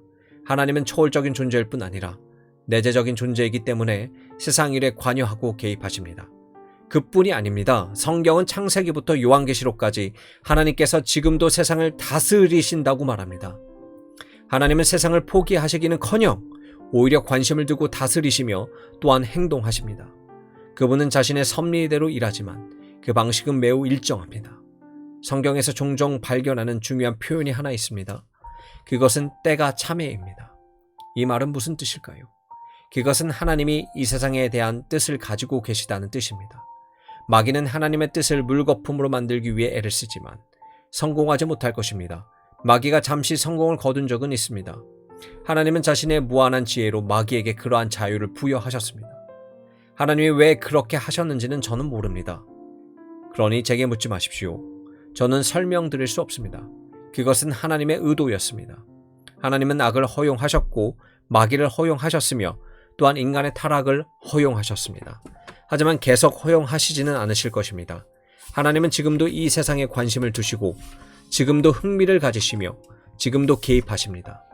하나님은 초월적인 존재일 뿐 아니라 내재적인 존재이기 때문에 세상 일에 관여하고 개입하십니다. 그뿐이 아닙니다. 성경은 창세기부터 요한계시록까지 하나님께서 지금도 세상을 다스리신다고 말합니다. 하나님은 세상을 포기하시기는커녕 오히려 관심을 두고 다스리시며 또한 행동하십니다. 그분은 자신의 섭리대로 일하지만 그 방식은 매우 일정합니다. 성경에서 종종 발견하는 중요한 표현이 하나 있습니다. 그것은 때가 참해입니다. 이 말은 무슨 뜻일까요? 그것은 하나님이 이 세상에 대한 뜻을 가지고 계시다는 뜻입니다. 마귀는 하나님의 뜻을 물거품으로 만들기 위해 애를 쓰지만 성공하지 못할 것입니다. 마귀가 잠시 성공을 거둔 적은 있습니다. 하나님은 자신의 무한한 지혜로 마귀에게 그러한 자유를 부여하셨습니다. 하나님이 왜 그렇게 하셨는지는 저는 모릅니다. 그러니 제게 묻지 마십시오. 저는 설명드릴 수 없습니다. 그것은 하나님의 의도였습니다. 하나님은 악을 허용하셨고 마귀를 허용하셨으며 또한 인간의 타락을 허용하셨습니다. 하지만 계속 허용하시지는 않으실 것입니다. 하나님은 지금도 이 세상에 관심을 두시고 지금도 흥미를 가지시며 지금도 개입하십니다.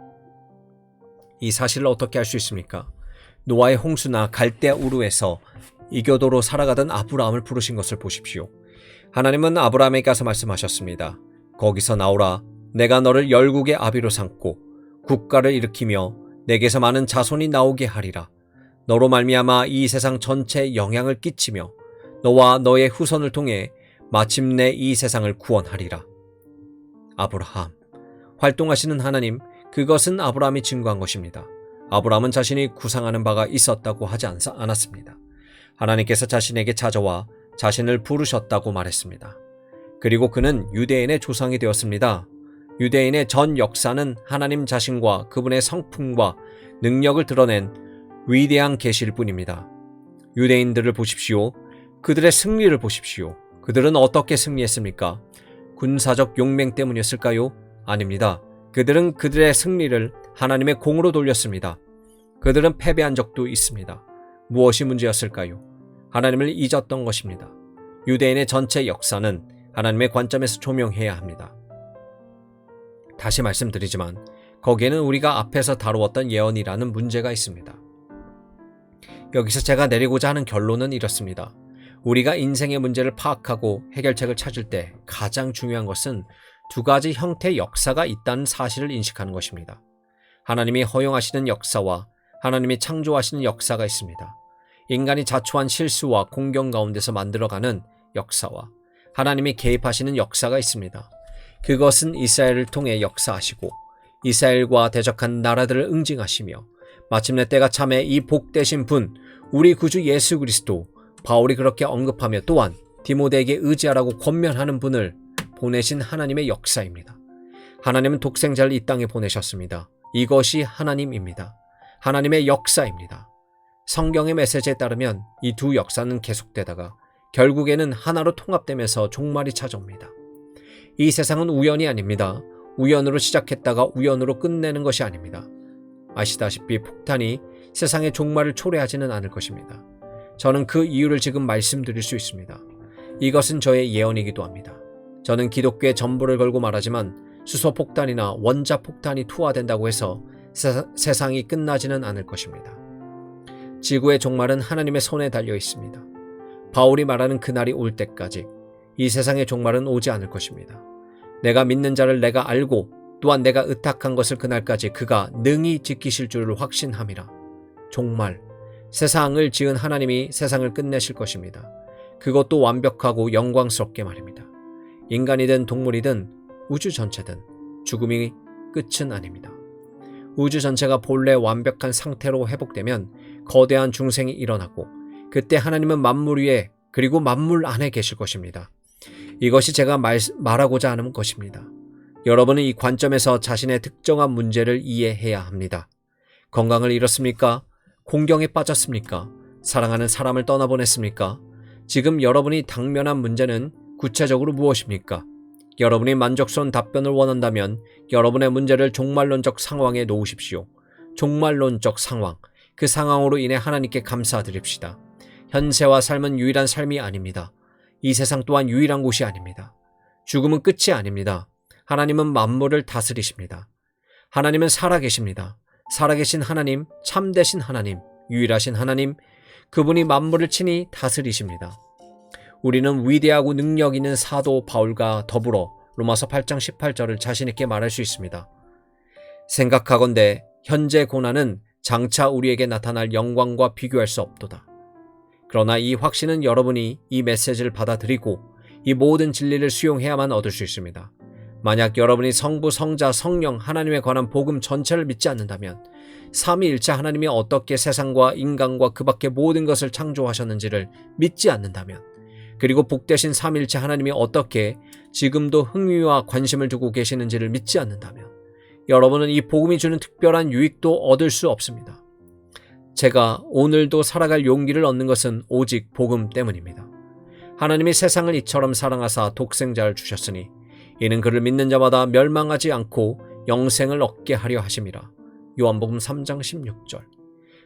이 사실을 어떻게 알 수 있습니까? 노아의 홍수나 갈대아 우르에서 이교도로 살아가던 아브라함을 부르신 것을 보십시오. 하나님은 아브라함에게 가서 말씀하셨습니다. 거기서 나오라. 내가 너를 열국의 아비로 삼고 국가를 일으키며 내게서 많은 자손이 나오게 하리라. 너로 말미암아 이 세상 전체에 영향을 끼치며 너와 너의 후손을 통해 마침내 이 세상을 구원하리라. 아브라함, 활동하시는 하나님, 그것은 아브라함이 증거한 것입니다. 아브라함은 자신이 구상하는 바가 있었다고 하지 않았습니다. 하나님께서 자신에게 찾아와 자신을 부르셨다고 말했습니다. 그리고 그는 유대인의 조상이 되었습니다. 유대인의 전 역사는 하나님 자신과 그분의 성품과 능력을 드러낸 위대한 계시일 뿐입니다. 유대인들을 보십시오. 그들의 승리를 보십시오. 그들은 어떻게 승리했습니까? 군사적 용맹 때문이었을까요? 아닙니다. 그들은 그들의 승리를 하나님의 공으로 돌렸습니다. 그들은 패배한 적도 있습니다. 무엇이 문제였을까요? 하나님을 잊었던 것입니다. 유대인의 전체 역사는 하나님의 관점에서 조명해야 합니다. 다시 말씀드리지만 거기에는 우리가 앞에서 다루었던 예언이라는 문제가 있습니다. 여기서 제가 내리고자 하는 결론은 이렇습니다. 우리가 인생의 문제를 파악하고 해결책을 찾을 때 가장 중요한 것은 두 가지 형태의 역사가 있다는 사실을 인식하는 것입니다. 하나님이 허용하시는 역사와 하나님이 창조하시는 역사가 있습니다. 인간이 자초한 실수와 공경 가운데서 만들어가는 역사와 하나님이 개입하시는 역사가 있습니다. 그것은 이스라엘을 통해 역사하시고 이스라엘과 대적한 나라들을 응징하시며 마침내 때가 참에 이 복되신 분 우리 구주 예수 그리스도 바울이 그렇게 언급하며 또한 디모데에게 의지하라고 권면하는 분을 보내신 하나님의 역사입니다. 하나님은 독생자를 이 땅에 보내셨습니다. 이것이 하나님입니다. 하나님의 역사입니다. 성경의 메시지에 따르면 이 두 역사는 계속되다가 결국에는 하나로 통합되면서 종말이 찾아옵니다. 이 세상은 우연이 아닙니다. 우연으로 시작했다가 우연으로 끝내는 것이 아닙니다. 아시다시피 폭탄이 세상의 종말을 초래하지는 않을 것입니다. 저는 그 이유를 지금 말씀드릴 수 있습니다. 이것은 저의 예언이기도 합니다. 저는 기독교의 전부를 걸고 말하지만 수소폭탄이나 원자폭탄이 투하된다고 해서 세상이 끝나지는 않을 것입니다. 지구의 종말은 하나님의 손에 달려 있습니다. 바울이 말하는 그날이 올 때까지 이 세상의 종말은 오지 않을 것입니다. 내가 믿는 자를 내가 알고 또한 내가 의탁한 것을 그날까지 그가 능히 지키실 줄을 확신함이라. 종말, 세상을 지은 하나님이 세상을 끝내실 것입니다. 그것도 완벽하고 영광스럽게 말입니다. 인간이든 동물이든 우주 전체든 죽음이 끝은 아닙니다. 우주 전체가 본래 완벽한 상태로 회복되면 거대한 중생이 일어나고 그때 하나님은 만물 위에 그리고 만물 안에 계실 것입니다. 이것이 제가 말하고자 하는 것입니다. 여러분은 이 관점에서 자신의 특정한 문제를 이해해야 합니다. 건강을 잃었습니까? 공경에 빠졌습니까? 사랑하는 사람을 떠나보냈습니까? 지금 여러분이 당면한 문제는 구체적으로 무엇입니까? 여러분이 만족스러운 답변을 원한다면 여러분의 문제를 종말론적 상황에 놓으십시오. 종말론적 상황, 그 상황으로 인해 하나님께 감사드립시다. 현세와 삶은 유일한 삶이 아닙니다. 이 세상 또한 유일한 곳이 아닙니다. 죽음은 끝이 아닙니다. 하나님은 만물을 다스리십니다. 하나님은 살아계십니다. 살아계신 하나님, 참되신 하나님, 유일하신 하나님, 그분이 만물을 친히 다스리십니다. 우리는 위대하고 능력 있는 사도 바울과 더불어 로마서 8장 18절을 자신 있게 말할 수 있습니다. 생각하건대 현재 고난은 장차 우리에게 나타날 영광과 비교할 수 없도다. 그러나 이 확신은 여러분이 이 메시지를 받아들이고 이 모든 진리를 수용해야만 얻을 수 있습니다. 만약 여러분이 성부, 성자, 성령, 하나님에 관한 복음 전체를 믿지 않는다면 삼위일체 하나님이 어떻게 세상과 인간과 그 밖의 모든 것을 창조하셨는지를 믿지 않는다면 그리고 복되신 삼위일체 하나님이 어떻게 지금도 흥미와 관심을 두고 계시는지를 믿지 않는다면 여러분은 이 복음이 주는 특별한 유익도 얻을 수 없습니다. 제가 오늘도 살아갈 용기를 얻는 것은 오직 복음 때문입니다. 하나님이 세상을 이처럼 사랑하사 독생자를 주셨으니 이는 그를 믿는 자마다 멸망하지 않고 영생을 얻게 하려 하심이라. 요한복음 3장 16절.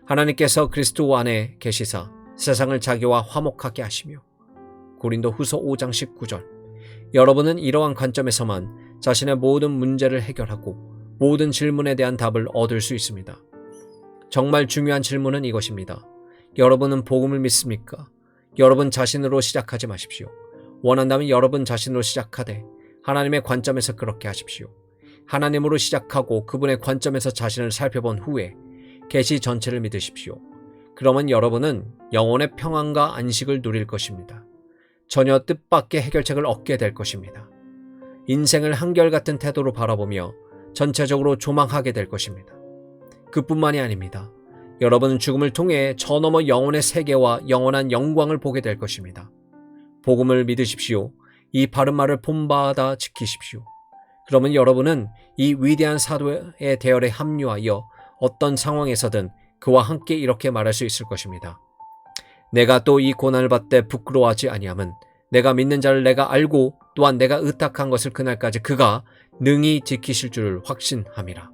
하나님께서 그리스도 안에 계시사 세상을 자기와 화목하게 하시며. 고린도후서 5장 19절. 여러분은 이러한 관점에서만 자신의 모든 문제를 해결하고 모든 질문에 대한 답을 얻을 수 있습니다. 정말 중요한 질문은 이것입니다. 여러분은 복음을 믿습니까? 여러분 자신으로 시작하지 마십시오. 원한다면 여러분 자신으로 시작하되 하나님의 관점에서 그렇게 하십시오. 하나님으로 시작하고 그분의 관점에서 자신을 살펴본 후에 계시 전체를 믿으십시오. 그러면 여러분은 영혼의 평안과 안식을 누릴 것입니다. 전혀 뜻밖의 해결책을 얻게 될 것입니다. 인생을 한결같은 태도로 바라보며 전체적으로 조망하게 될 것입니다. 그뿐만이 아닙니다. 여러분은 죽음을 통해 저 너머 영혼의 세계와 영원한 영광을 보게 될 것입니다. 복음을 믿으십시오. 이 바른 말을 본받아 지키십시오. 그러면 여러분은 이 위대한 사도의 대열에 합류하여 어떤 상황에서든 그와 함께 이렇게 말할 수 있을 것입니다. 내가 또 이 고난을 받되 부끄러워하지 아니함은 내가 믿는 자를 내가 알고 또한 내가 의탁한 것을 그날까지 그가 능히 지키실 줄을 확신함이라.